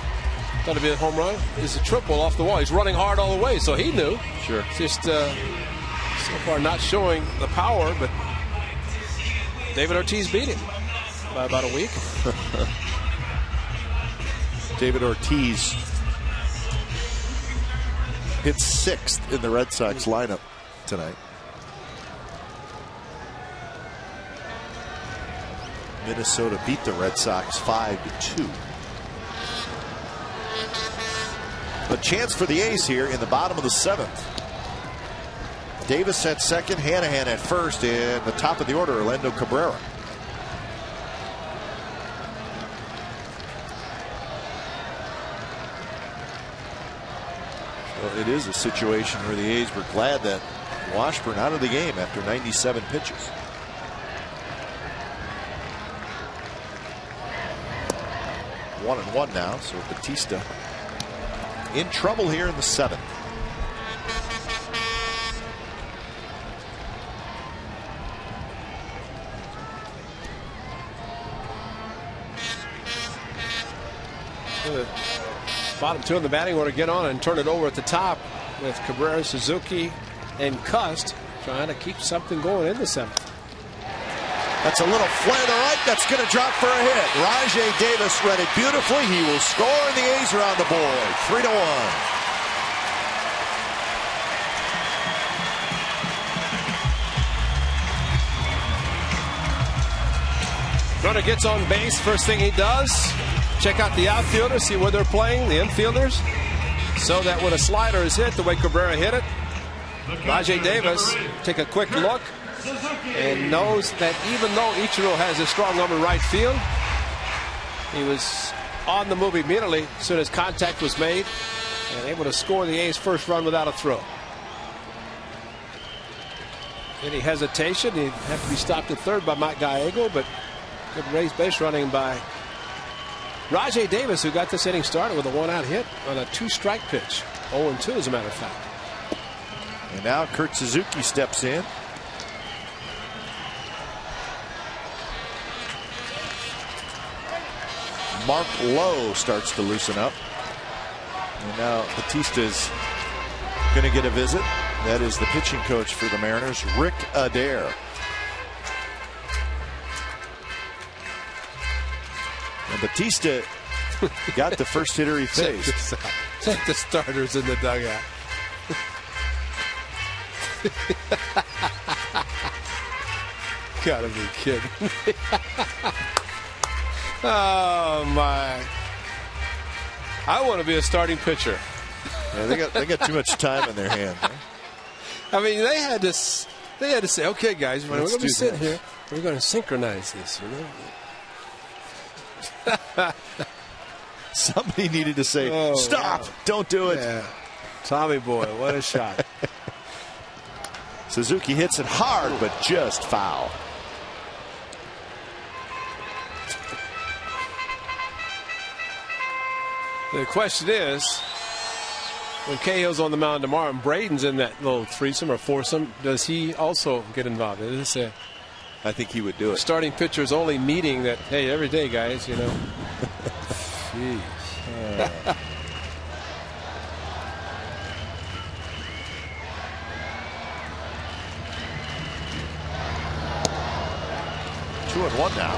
it'd be a home run. It's a triple off the wall. He's running hard all the way, so he knew. Sure. Just so far not showing the power, but David Ortiz beat him by about a week. David Ortiz hit 6th in the Red Sox lineup tonight. Minnesota beat the Red Sox 5-2. A chance for the A's here in the bottom of the 7th. Davis at second, Hanahan at first, and the top of the order, Orlando Cabrera. Well, it is a situation where the A's were glad that Washburn out of the game after 97 pitches. One and one now, so Batista in trouble here in the 7th. The bottom 2 in the batting order get on and turn it over at the top with Cabrera, Suzuki, and Cust trying to keep something going in the 7th. That's a little flare to right. That's going to drop for a hit. Rajai Davis read it beautifully. He will score, and the A's are on the board. 3-1. Runner gets on base. First thing he does, check out the outfielders, see where they're playing, the infielders, so that when a slider is hit, the way Cabrera hit it, Rajai Davis take a quick look and knows that even though Ichiro has a strong arm in right field, he was on the move immediately as soon as contact was made and able to score the A's first run without a throw. Any hesitation, he'd have to be stopped at third by Mike Gallego, but good raised base running by Rajai Davis, who got this inning started with a 1-out hit on a 2-strike pitch. 0-2 as a matter of fact. And now Kurt Suzuki steps in. Mark Lowe starts to loosen up. And now Batista's going to get a visit. That is the pitching coach for the Mariners, Rick Adair. And Batista got the first hitter he faced. Check the starters in the dugout. Gotta be kidding me. Oh my. I want to be a starting pitcher. Yeah, they got too much time in their hands. Huh? I mean, they had to say, okay, guys, we're going to be sitting here. We're going to synchronize this, you know. Somebody needed to say, stop, don't do it. Yeah. Tommy boy, what a shot. Suzuki hits it hard, but just foul. The question is, when Cahill's on the mound tomorrow and Braden's in that little threesome or foursome, does he also get involved? Is this I think he would do it. Starting pitchers only meeting that, hey, every day, guys, you know. Jeez. 2-1 now.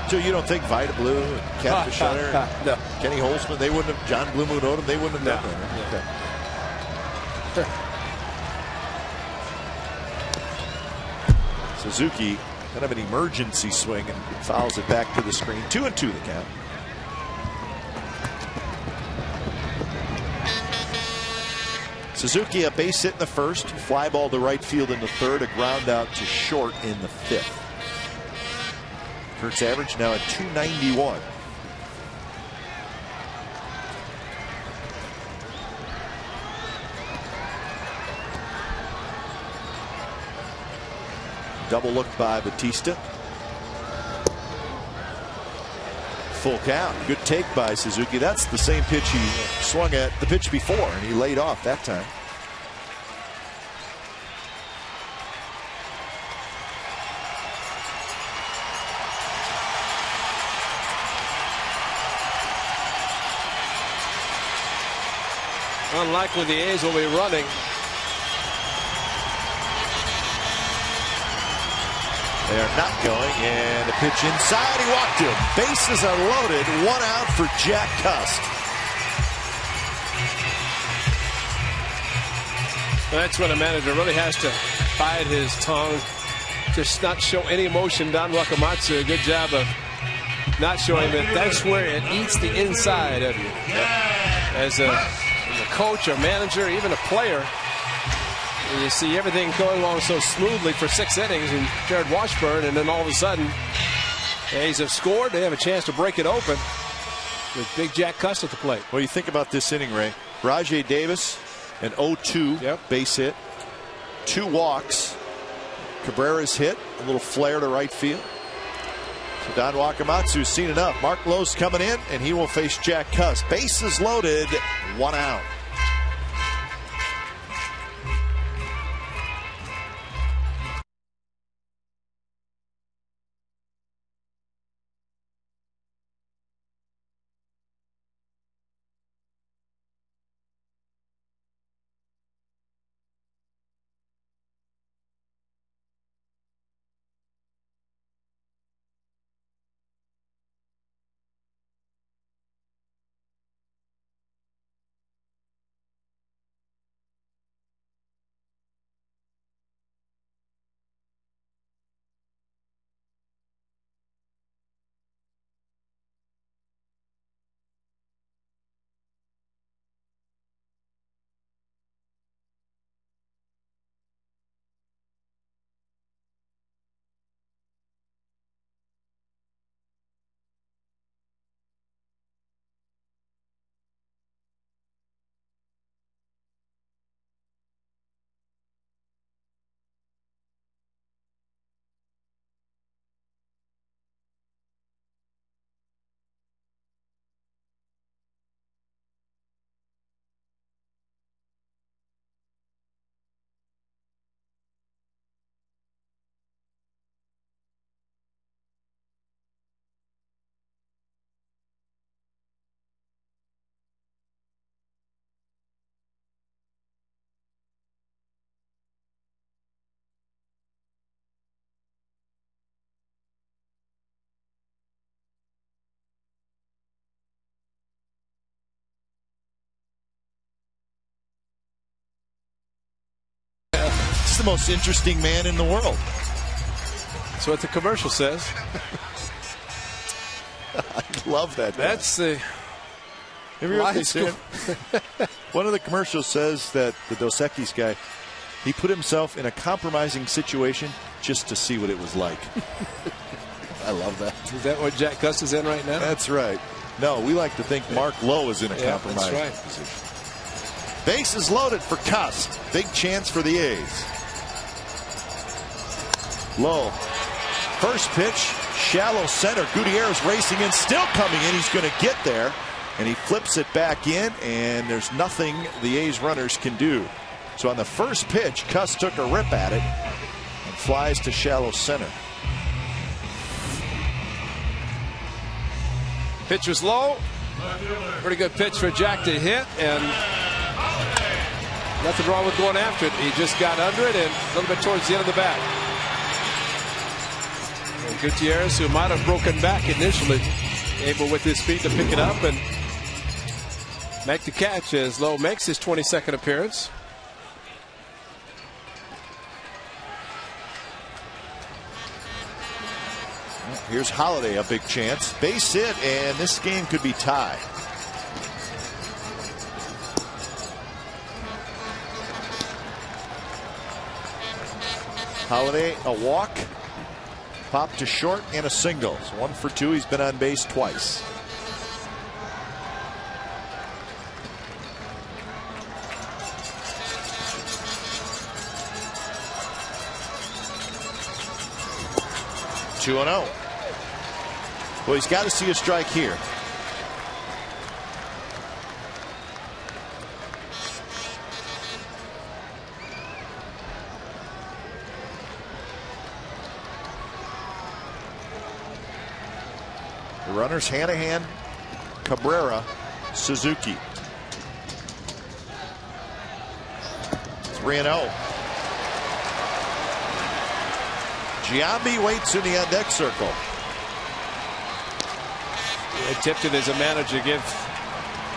So you don't think Vida Blue and Catfish Hunter, no. Kenny Holzman, they wouldn't have, John Blue Moon Odom, they wouldn't have done that. Okay. Suzuki, kind of an emergency swing, and fouls it back to the screen. 2-2 the count. Suzuki a base hit in the first, fly ball to right field in the third, a ground out to short in the fifth. Kurt's average now at 291. Double look by Batista. Full count. Good take by Suzuki. That's the same pitch he swung at the pitch before, and he laid off that time. Unlikely the A's will be running. They are not going, and the pitch inside. He walked him. Bases are loaded. 1 out for Jack Cust. That's when a manager really has to bide his tongue, just not show any emotion. Don Wakamatsu, a good job of not showing that. That's where it eats the inside of you. As a coach or manager, even a player, you see everything going along so smoothly for 6 innings and Jared Washburn, and then all of a sudden the A's have scored. They have a chance to break it open with big Jack Cust at the plate. Well, you think about this inning, Ray. Rajai Davis, an 0-2 base hit, 2 walks. Cabrera's hit, a little flare to right field. So Don Wakamatsu's seen enough. Mark Lowe's coming in, and he will face Jack Cust. Bases loaded, 1 out. The most interesting man in the world. That's what the commercial says. I love that guy. That's the Have you heard what they say? One of the commercials says that the Dos Equis guy, he put himself in a compromising situation just to see what it was like. I love that. Is that what Jack Cust is in right now? That's right. No, we like to think Mark Lowe is in a compromising position. Bases loaded for Cust. Big chance for the A's. Low. First pitch, shallow center. Gutierrez racing in, still coming in. He's going to get there, and he flips it back in, and there's nothing the A's runners can do. So on the first pitch, Cust took a rip at it and flies to shallow center. Pitch was low, Pretty good pitch for Jack to hit, and nothing wrong with going after it. He just got under it and a little bit towards the end of the bat. And Gutierrez, who might have broken back initially, able with his feet to pick it up and make the catch as Lowe makes his 22nd appearance. Here's Holiday, a big chance. Base hit, and this game could be tied. Holiday, a walk, pop to short, and a single. So 1 for 2. He's been on base twice. Two 2-0. Well, he's got to see a strike here. The runners Hanahan, Cabrera, Suzuki. 3-0. Giambi waits in the on-deck circle. Tipton is a manager, give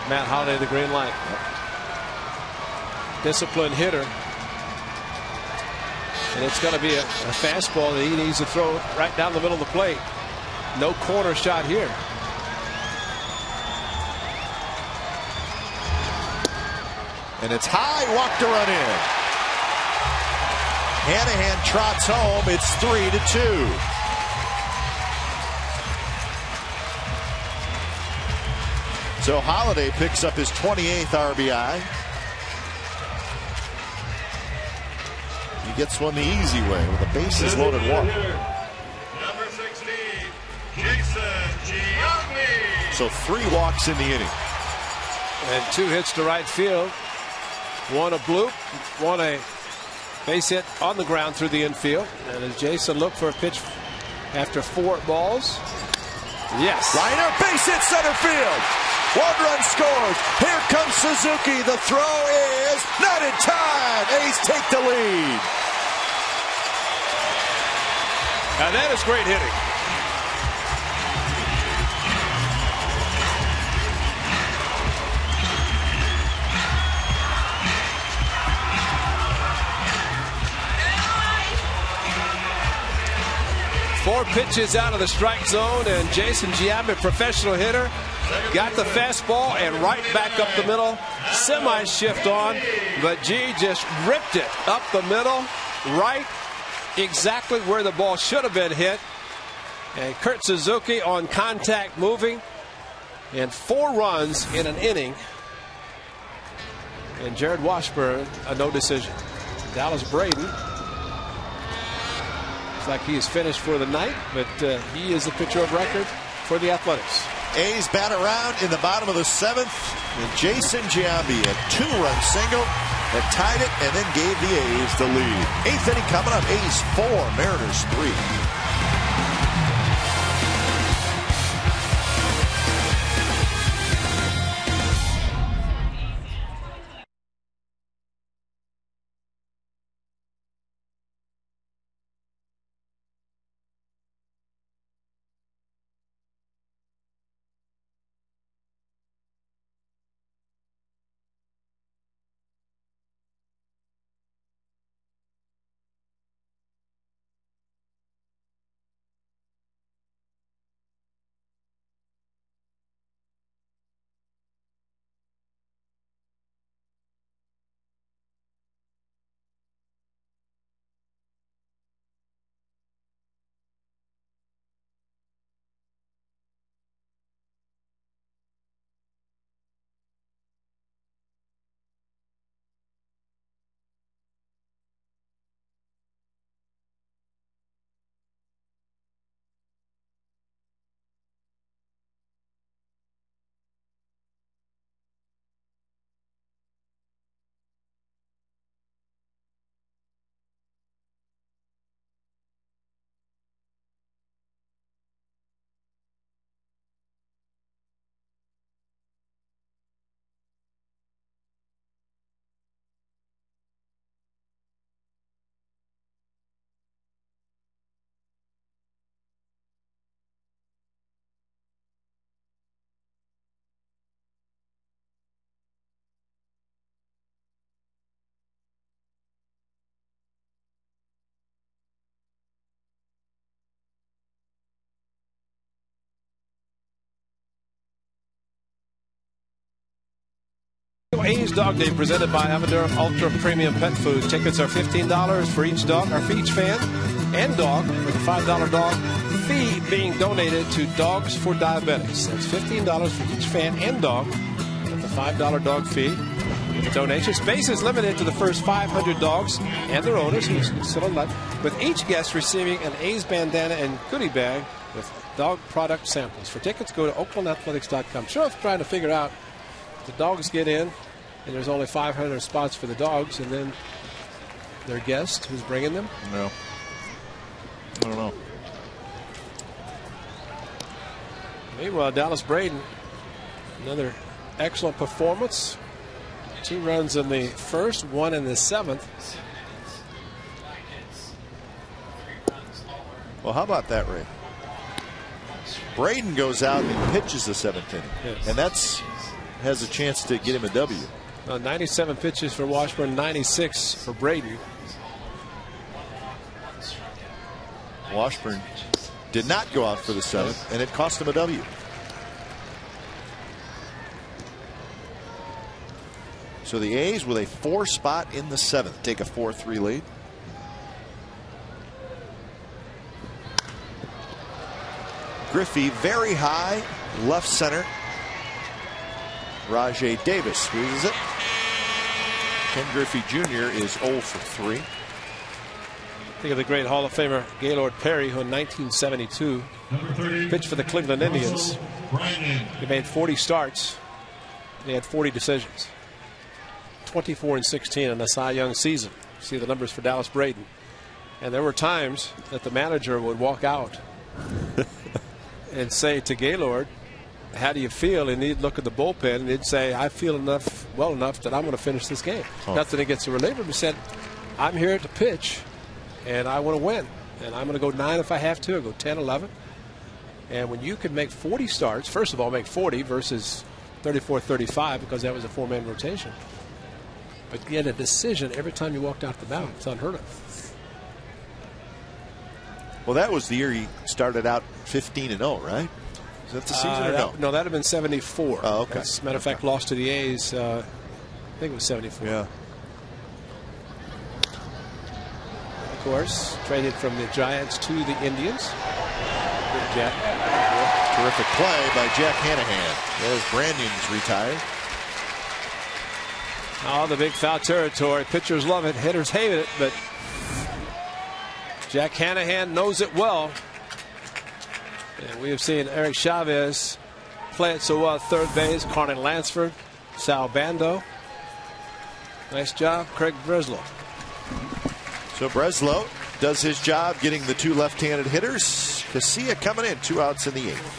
Matt Holliday the green light. Disciplined hitter. And it's going to be a fastball that he needs to throw right down the middle of the plate. No corner shot here. And it's high, walk to run in. Hanahan trots home. It's 3-2. So Holiday picks up his 28th RBI. He gets one the easy way with a bases loaded walk. Number 16, Jason Giambi. So 3 walks in the inning. And 2 hits to right field. One a bloop, one a base hit on the ground through the infield. And as Jason looked for a pitch after 4 balls. Yes. Liner, base hit center field. 1 run scores. Here comes Suzuki. The throw is not in time. A's take the lead. Now that is great hitting. Four pitches out of the strike zone, and Jason Giambi, professional hitter, got the fastball and right back up the middle. Semi shift on, but G just ripped it up the middle, right exactly where the ball should have been hit. And Kurt Suzuki on contact moving, and 4 runs in an inning. And Jared Washburn, a no decision. Dallas Braden, looks like he is finished for the night, but he is the pitcher of record for the Athletics. A's bat around in the bottom of the 7th. And Jason Giambi, a 2-run single that tied it and then gave the A's the lead. 8th inning coming up. A's 4, Mariners 3. National A's Dog Day presented by Avidur Ultra Premium Pet Food. Tickets are $15 for each dog, or for each fan and dog, with a $5 dog fee being donated to Dogs for Diabetics. That's $15 for each fan and dog, with a $5 dog fee. The donation space is limited to the first 500 dogs and their owners who still alive, with each guest receiving an A's bandana and goodie bag with dog product samples. For tickets, go to oaklandathletics.com. Sheriff's trying to figure out if the dogs get in, and there's only 500 spots for the dogs, and then their guest who's bringing them. No, I don't know. Meanwhile, Dallas Braden, another excellent performance. 2 runs in the first, 1 in the 7th. Well, how about that, Ray? Braden goes out and pitches the 7th inning, yes, and has a chance to get him a W. 97 pitches for Washburn, 96 for Braden. Washburn did not go out for the 7th, and it cost him a W. So the A's with a 4 spot in the 7th take a 4-3 lead. Griffey very high left center. Rajay Davis squeezes it. Ken Griffey Jr. is 0 for 3. Think of the great Hall of Famer Gaylord Perry, who in 1972 pitched for the Cleveland Indians. He made 40 starts. He had 40 decisions. 24-16 in the Cy Young season. See the numbers for Dallas Braden. And there were times that the manager would walk out and say to Gaylord, "How do you feel?" And he'd look at the bullpen and he'd say, "I feel well enough that I'm going to finish this game." Nothing against the reliever, but he said, "I'm here to pitch and I want to win. And I'm going to go 9 if I have to. I'll go 10, 11. And when you can make 40 starts, first of all, make 40 versus 34, 35, because that was a 4-man rotation. But get a decision every time you walked out the mound. It's unheard of. Well, that was the year he started out 15-0, right? Is that the season or no? No, that had been 74. Oh, okay. As a matter of fact, lost to the A's. I think it was 74. Yeah. Of course, traded from the Giants to the Indians. Jack. Terrific play by Jack Hanahan as Brandon's retired. Oh, the big foul territory. Pitchers love it. Hitters hate it. But Jack Hanahan knows it well. And we have seen Eric Chavez play it so well at third base. Carney Lansford, Sal Bando. Nice job, Craig Breslow. So Breslow does his job getting the 2 left-handed hitters. Casilla coming in, 2 outs in the 8th.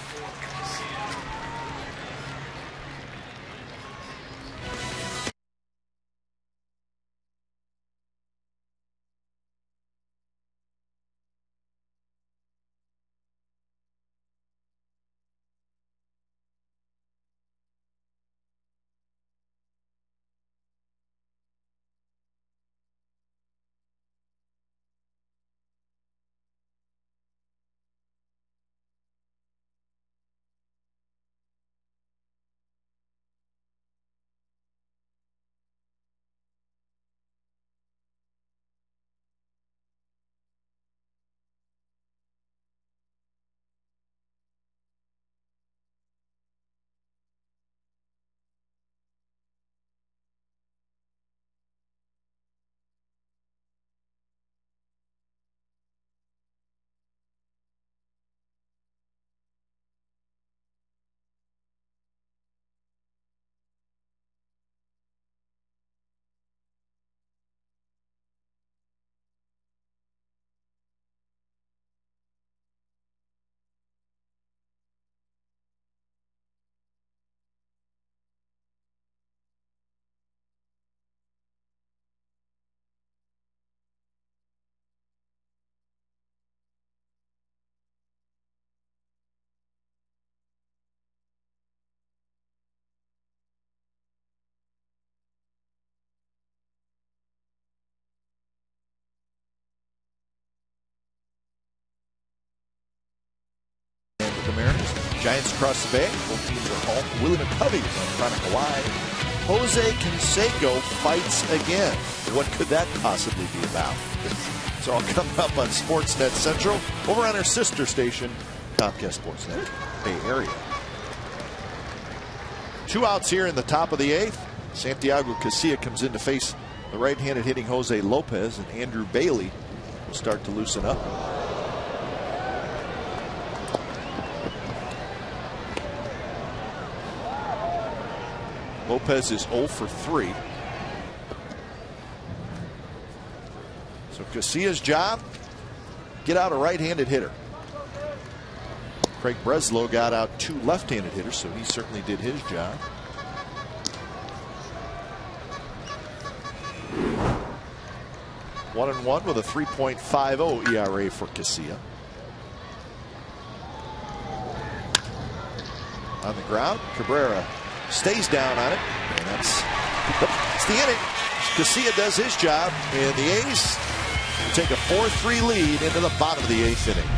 The Mariners. Giants across the bay. Both teams are home. Willie McCovey on Chronicle Live. Jose Canseco fights again. What could that possibly be about? It's all coming up on Sportsnet Central over on our sister station, Comcast Sportsnet Bay Area. 2 outs here in the top of the 8th. Santiago Casilla comes in to face the right-handed hitting Jose Lopez, and Andrew Bailey will start to loosen up. Lopez is 0 for 3. So Casilla's job, get out a right-handed hitter. Craig Breslow got out 2 left-handed hitters, so he certainly did his job. One and one with a 3.50 ERA for Casilla. On the ground, Cabrera stays down on it, and that's the inning. Casilla does his job, and the A's take a 4-3 lead into the bottom of the 8th inning.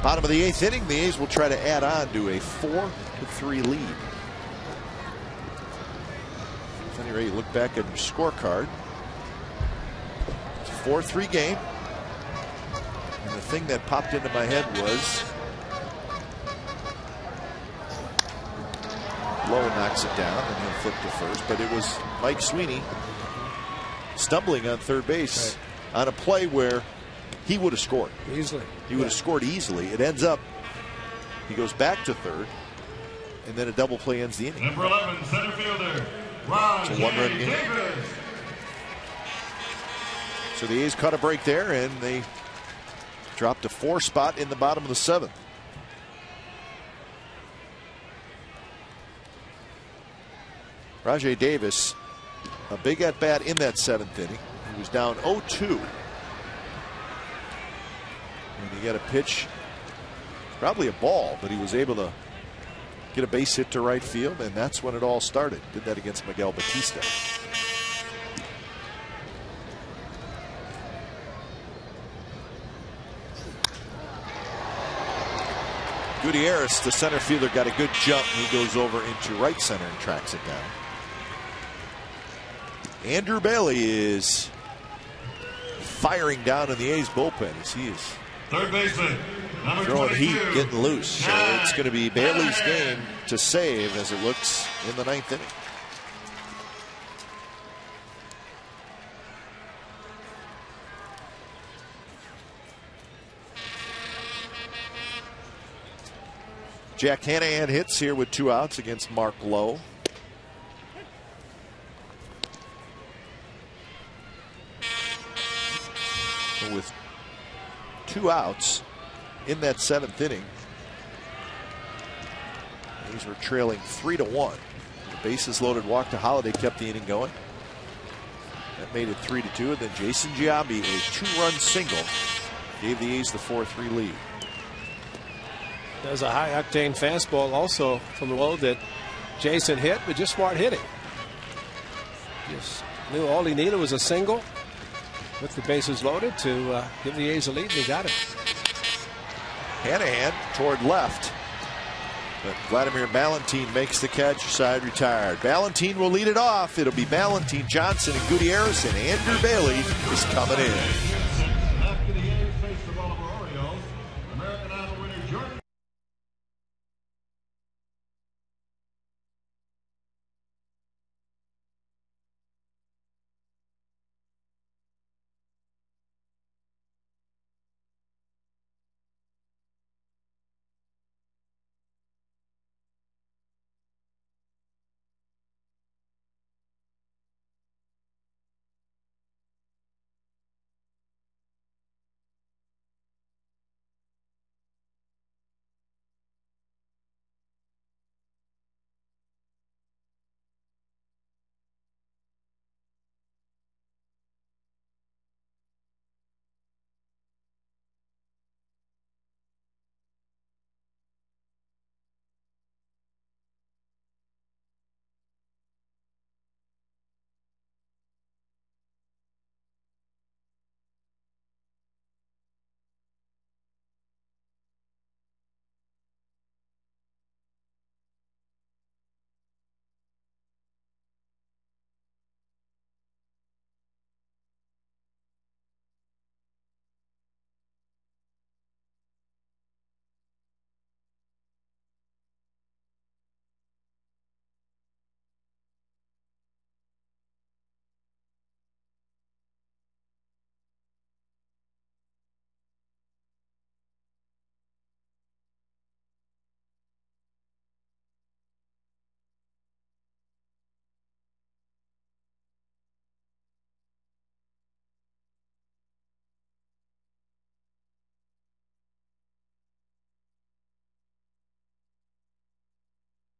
Bottom of the 8th inning, the A's will try to add on to a 4-3 lead. At any rate, you look back at your scorecard. It's a 4-3 game. And the thing that popped into my head was Lowe knocks it down and he'll flip to first. But it was Mike Sweeney stumbling on third base on a play where he would have scored. Easily. He would have scored easily. It ends up, he goes back to third, and then a double play ends the inning. Number 11, center fielder, Ron It's a one-run game. Davis. So the A's caught a break there, and they dropped a 4 spot in the bottom of the 7th. Rajai Davis, a big at-bat in that 7th inning. He was down 0-2. And he got a pitch, probably a ball, but he was able to get a base hit to right field, and that's when it all started. Did that against Miguel Batista. Gutierrez, the center fielder, got a good jump. He goes over into right center and tracks it down. Andrew Bailey is firing down in the A's bullpen as he is Third baseman, number throwing 22. heat, getting loose. So it's going to be Bailey's game to save as it looks in the 9th inning. Jack Hanahan hits here with 2 outs against Mark Lowe. With 2 outs in that 7th inning, A's were trailing 3-1. The bases loaded walk to Holiday kept the inning going. That made it 3-2, and then Jason Giambi, a 2-run single, gave the A's the 4-3 lead. There's a high-octane fastball also from the low that Jason hit, but just smart hitting. Just knew all he needed was a single with the bases loaded to give the A's a lead, and he got it. Hanahan toward left, but Vladimir Valentin makes the catch. Side retired. Valentin will lead it off. It'll be Valentin, Johnson, and Gutierrez, and Andrew Bailey is coming in. After the A's face the Baltimore Orioles, American Idol winner Jordan.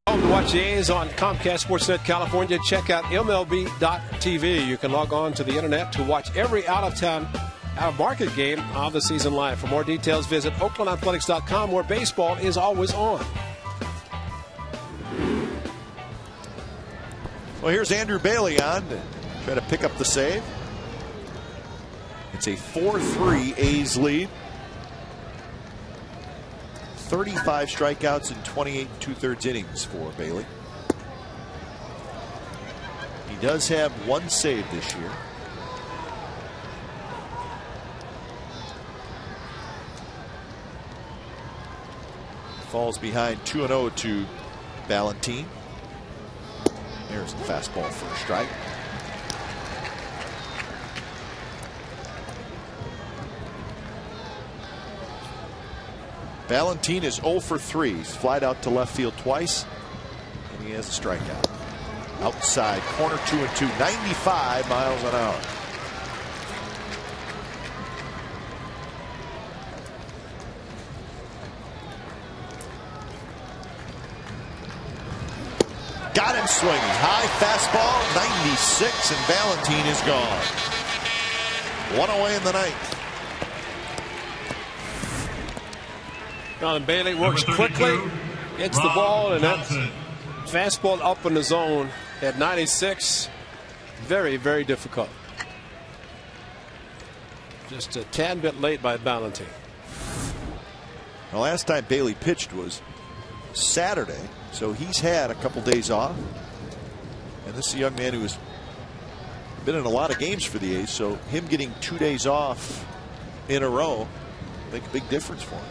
To watch the A's on Comcast Sportsnet California, check out MLB.tv. You can log on to the internet to watch every out-of-market game of the season live. For more details, visit OaklandAthletics.com, where baseball is always on. Well, here's Andrew Bailey on to try to pick up the save. It's a 4-3 A's lead. 35 strikeouts in 28 2/3 innings for Bailey. He does have one save this year. Falls behind 2-0 to Valentin. There's the fastball for a strike. Valentin is 0 for 3. He's flied out to left field twice, and he has a strikeout. Outside corner, 2-2, 95 miles an hour. Got him swinging. High fastball, 96, and Valentin is gone. One away in the ninth. Now, Bailey works quickly, hits the ball, and that fastball up in the zone at 96. Very, very difficult. Just a tad bit late by Valentin. The last time Bailey pitched was Saturday, so he's had a couple days off. And this is a young man who has been in a lot of games for the A's, so him getting 2 days off in a row will make a big difference for him.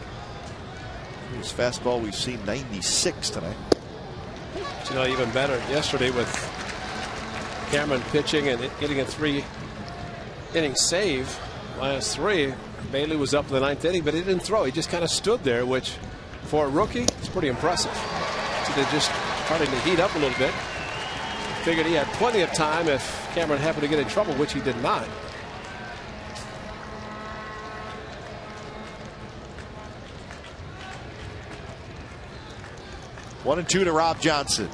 His fastball, we've seen 96 tonight. But, you know, even better yesterday with Cameron pitching and getting a 3-inning save. Last 3, Bailey was up in the 9th inning, but he didn't throw. He just kind of stood there, which for a rookie is pretty impressive. So they're just starting to heat up a little bit. Figured he had plenty of time if Cameron happened to get in trouble, which he did not. 1-2 to Rob Johnson.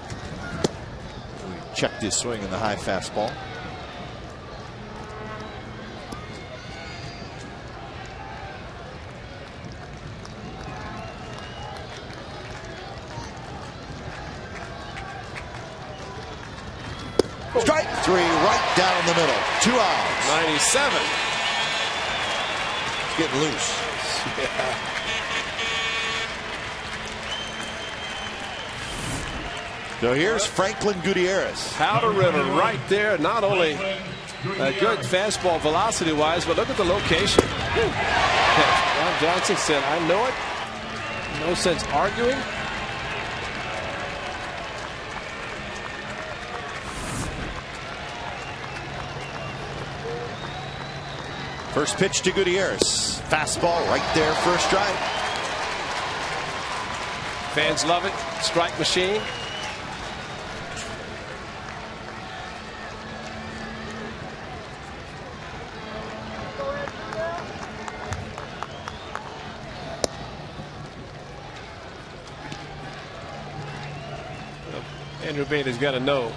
We checked his swing in the high fastball. Strike 3 right down the middle. 2 outs. 97. It's getting loose. Yeah. So here's Franklin Gutierrez. Powder River right there. Not only a good fastball velocity wise, but look at the location. Rob Johnson said, I know it. No sense arguing. First pitch to Gutierrez. Fastball right there for a strike. Fans love it. Strike machine. Andrew Bailey's got to know.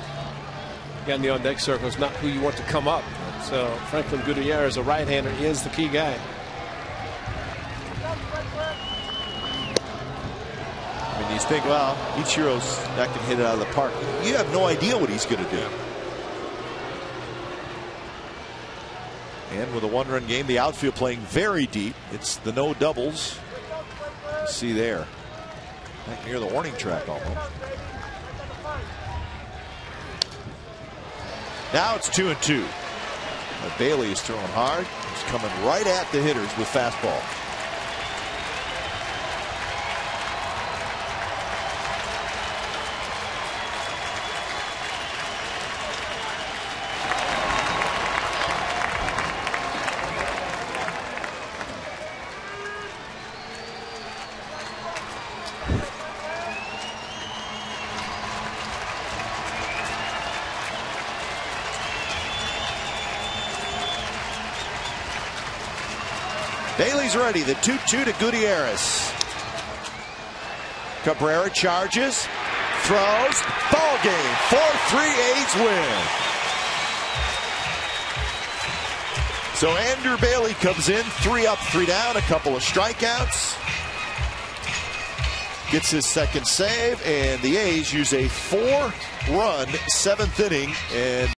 Got in the on deck circle is not who you want to come up. So Franklin Gutierrez, a right-hander, is the key guy. I mean, you think, well, Ichiro's that can hit it out of the park. You have no idea what he's going to do. And with a 1-run game, the outfield playing very deep. It's the no doubles. You see there, back near the warning track almost. Now it's 2-2. Bailey is throwing hard. He's coming right at the hitters with fastball. Bailey's ready. The 2-2 to Gutierrez. Cabrera charges, throws, ball game. 4-3 A's win. So Andrew Bailey comes in, 3 up, 3 down, a couple of strikeouts. Gets his second save, and the A's use a 4-run 7th inning and